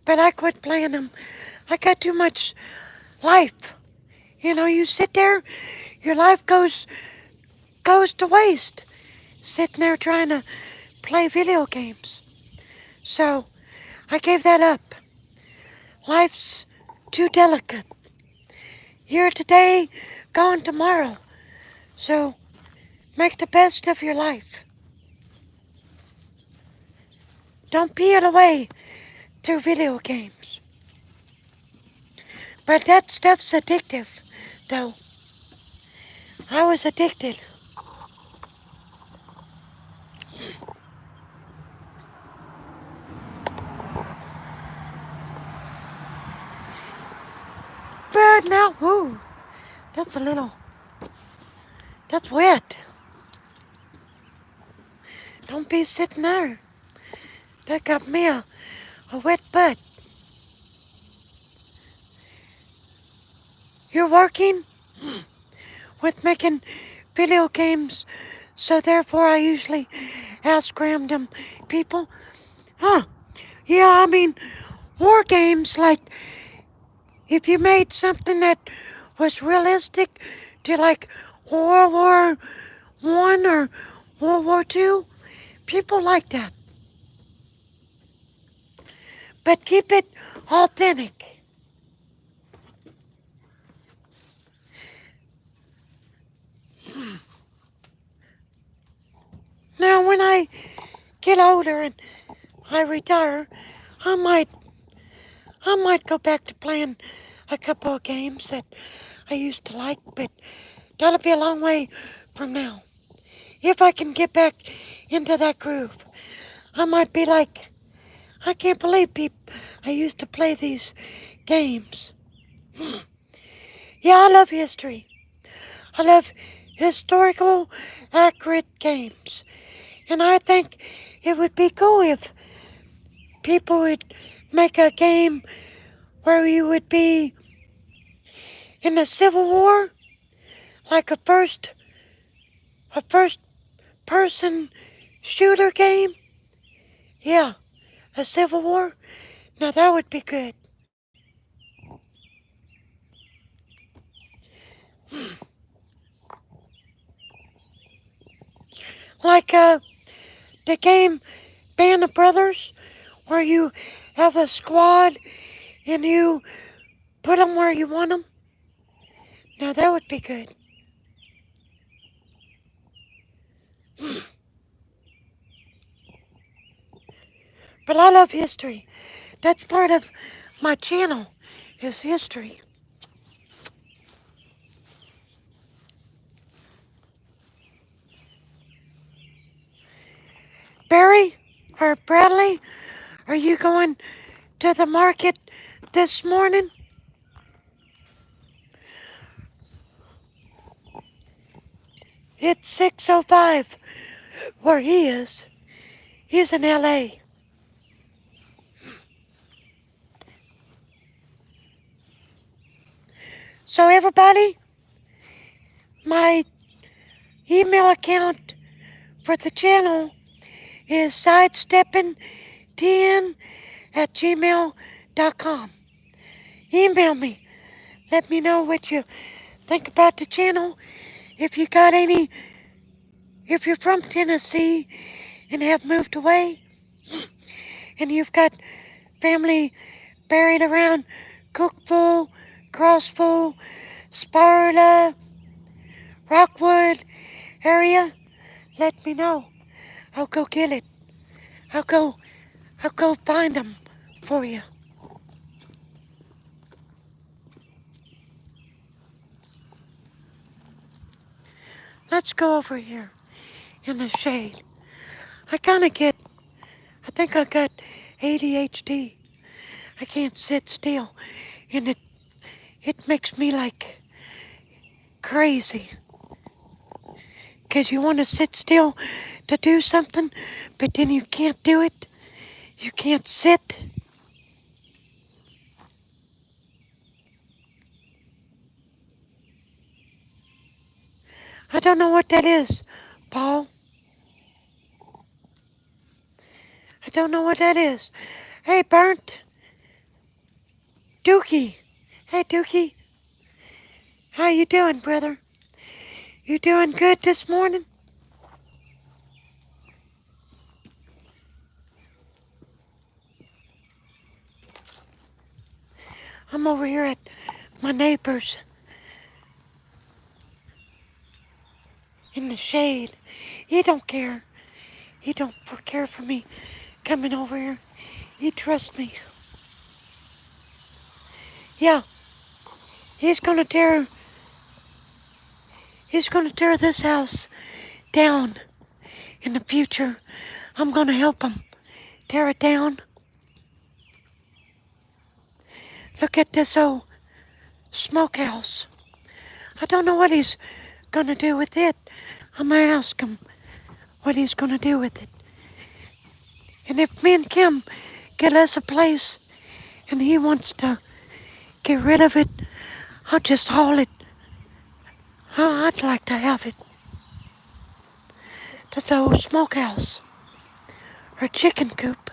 but I quit playing them. I got too much life. You know, you sit there, your life goes to waste, sitting there trying to play video games. So I gave that up. Life's too delicate. Here today, gone tomorrow. So make the best of your life. Don't pee it away through video games. But that stuff's addictive, though. I was addicted. But now, ooh, that's wet. Don't be sitting there. That got me a wet butt. You're working with making video games, so therefore I usually ask random people, yeah, I mean, war games, like, if you made something that was realistic to like World War I or World War II, people like that. But keep it authentic. Now when I get older and I retire, I might go back to playing a couple of games that I used to like, but that'll be a long way from now. If I can get back into that groove, I might be like, I can't believe I used to play these games. Yeah, I love history. I love historical, accurate games. And I think it would be cool if people would make a game where you would be in the Civil War, like a first person shooter game. Yeah, a Civil War. Now that would be good. Like the game Band of Brothers, where you have a squad and you put them where you want them. Now that would be good. But I love history. That's part of my channel, is history. Barry or Bradley, are you going to the market this morning? It's 6:05 where he is. He's in LA. So everybody, my email account for the channel is sidesteppin10@gmail.com. Email me. Let me know what you think about the channel. If you got any, if you're from Tennessee and have moved away, and you've got family buried around Cookville, Crossville, Sparta, Rockwood area, let me know. I'll go get it. I'll go, I'll go find them for you. Let's go over here in the shade. I think I got ADHD. I can't sit still, and it makes me like crazy. 'Cause you want to sit still to do something, but then you can't do it. You can't sit. I don't know what that is, Paul. I don't know what that is. Hey, Burnt. Dookie. Hey, Dookie. How you doing, brother? You doing good this morning? I'm over here at my neighbor's in the shade. He don't care. He don't care for me coming over here. He trusts me. Yeah, he's gonna tear this house down in the future. I'm gonna help him tear it down. Look at this old smokehouse. I don't know what he's gonna do with it. I'm gonna ask him what he's gonna do with it. And if me and Kim get us a place and he wants to get rid of it, I'll just haul it. I'd like to have it. That's an old smokehouse. Or chicken coop.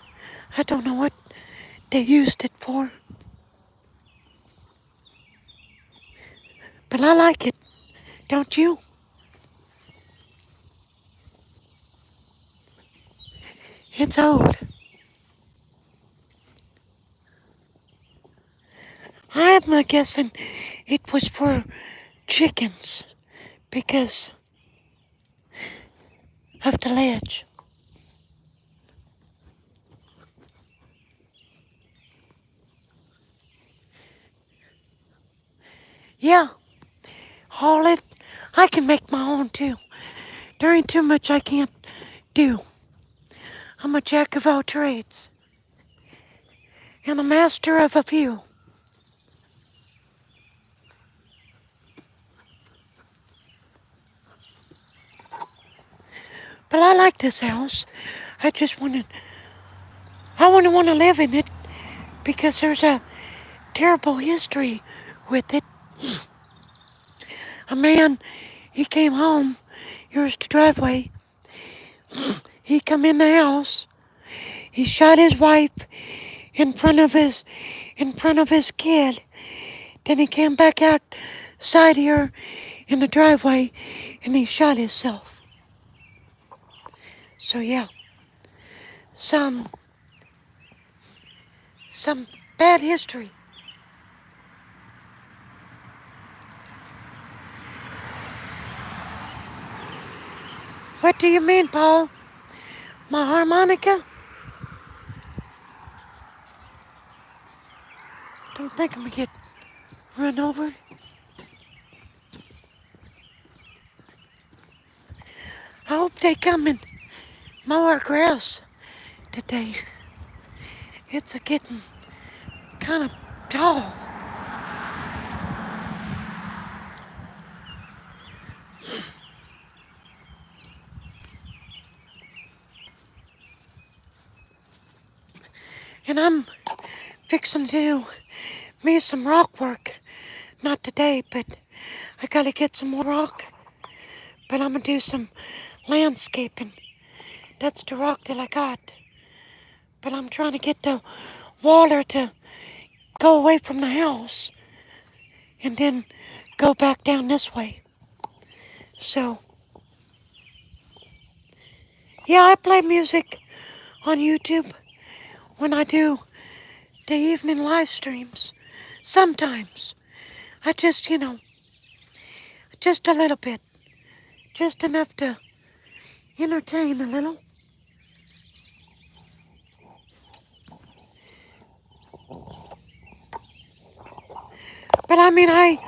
I don't know what they used it for. But I like it. Don't you? It's old. I'm guessing it was for chickens because of the ledge. Yeah, haul it. I can make my own too. There ain't too much I can't do. I'm a jack of all trades and a master of a few. But I like this house. I just I wouldn't want to live in it because there's a terrible history with it. A man, he came home, here's the driveway. He come in the house, he shot his wife in front of his kid. Then he came back outside here in the driveway and he shot himself. So yeah, some bad history. What do you mean, Paul? My harmonica? Don't think I'm gonna get run over. I hope they come and mow our grass today. It's getting kind of tall. And I'm fixing to do me some rock work. Not today, but I gotta get some more rock. But I'm gonna do some landscaping. That's the rock that I got. But I'm trying to get the water to go away from the house and then go back down this way. So, yeah, I play music on YouTube when I do the evening live streams. Sometimes. I just, just a little bit. Just enough to entertain a little. But I mean, I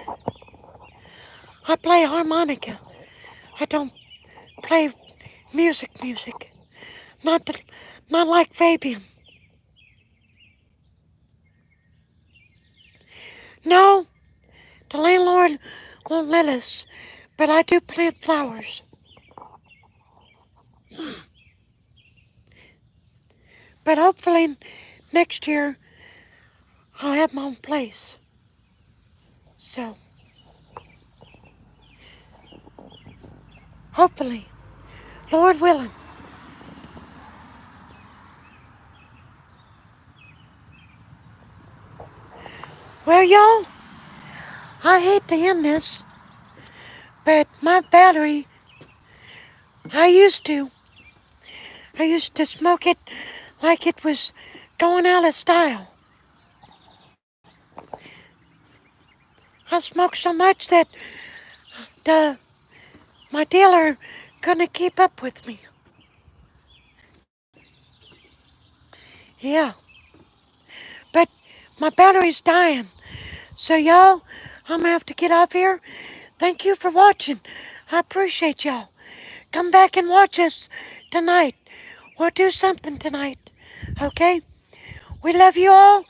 play harmonica. I don't play music. Not not like Fabian. No, the landlord won't let us, but I do plant flowers. But hopefully next year I'll have my own place. So, hopefully, Lord willing. Well, y'all, I hate to end this, but my battery, I used to. I used to smoke it like it was going out of style. I smoked so much that the my dealer couldn't keep up with me. Yeah, but my battery's dying. So y'all, I'm gonna have to get off here. Thank you for watching. I appreciate y'all. Come back and watch us tonight. We'll do something tonight. Okay? We love you all.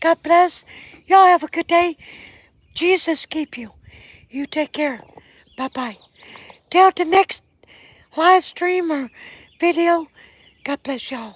God bless. Y'all have a good day. Jesus keep you. You take care. Bye-bye. Till the next live stream or video. God bless y'all.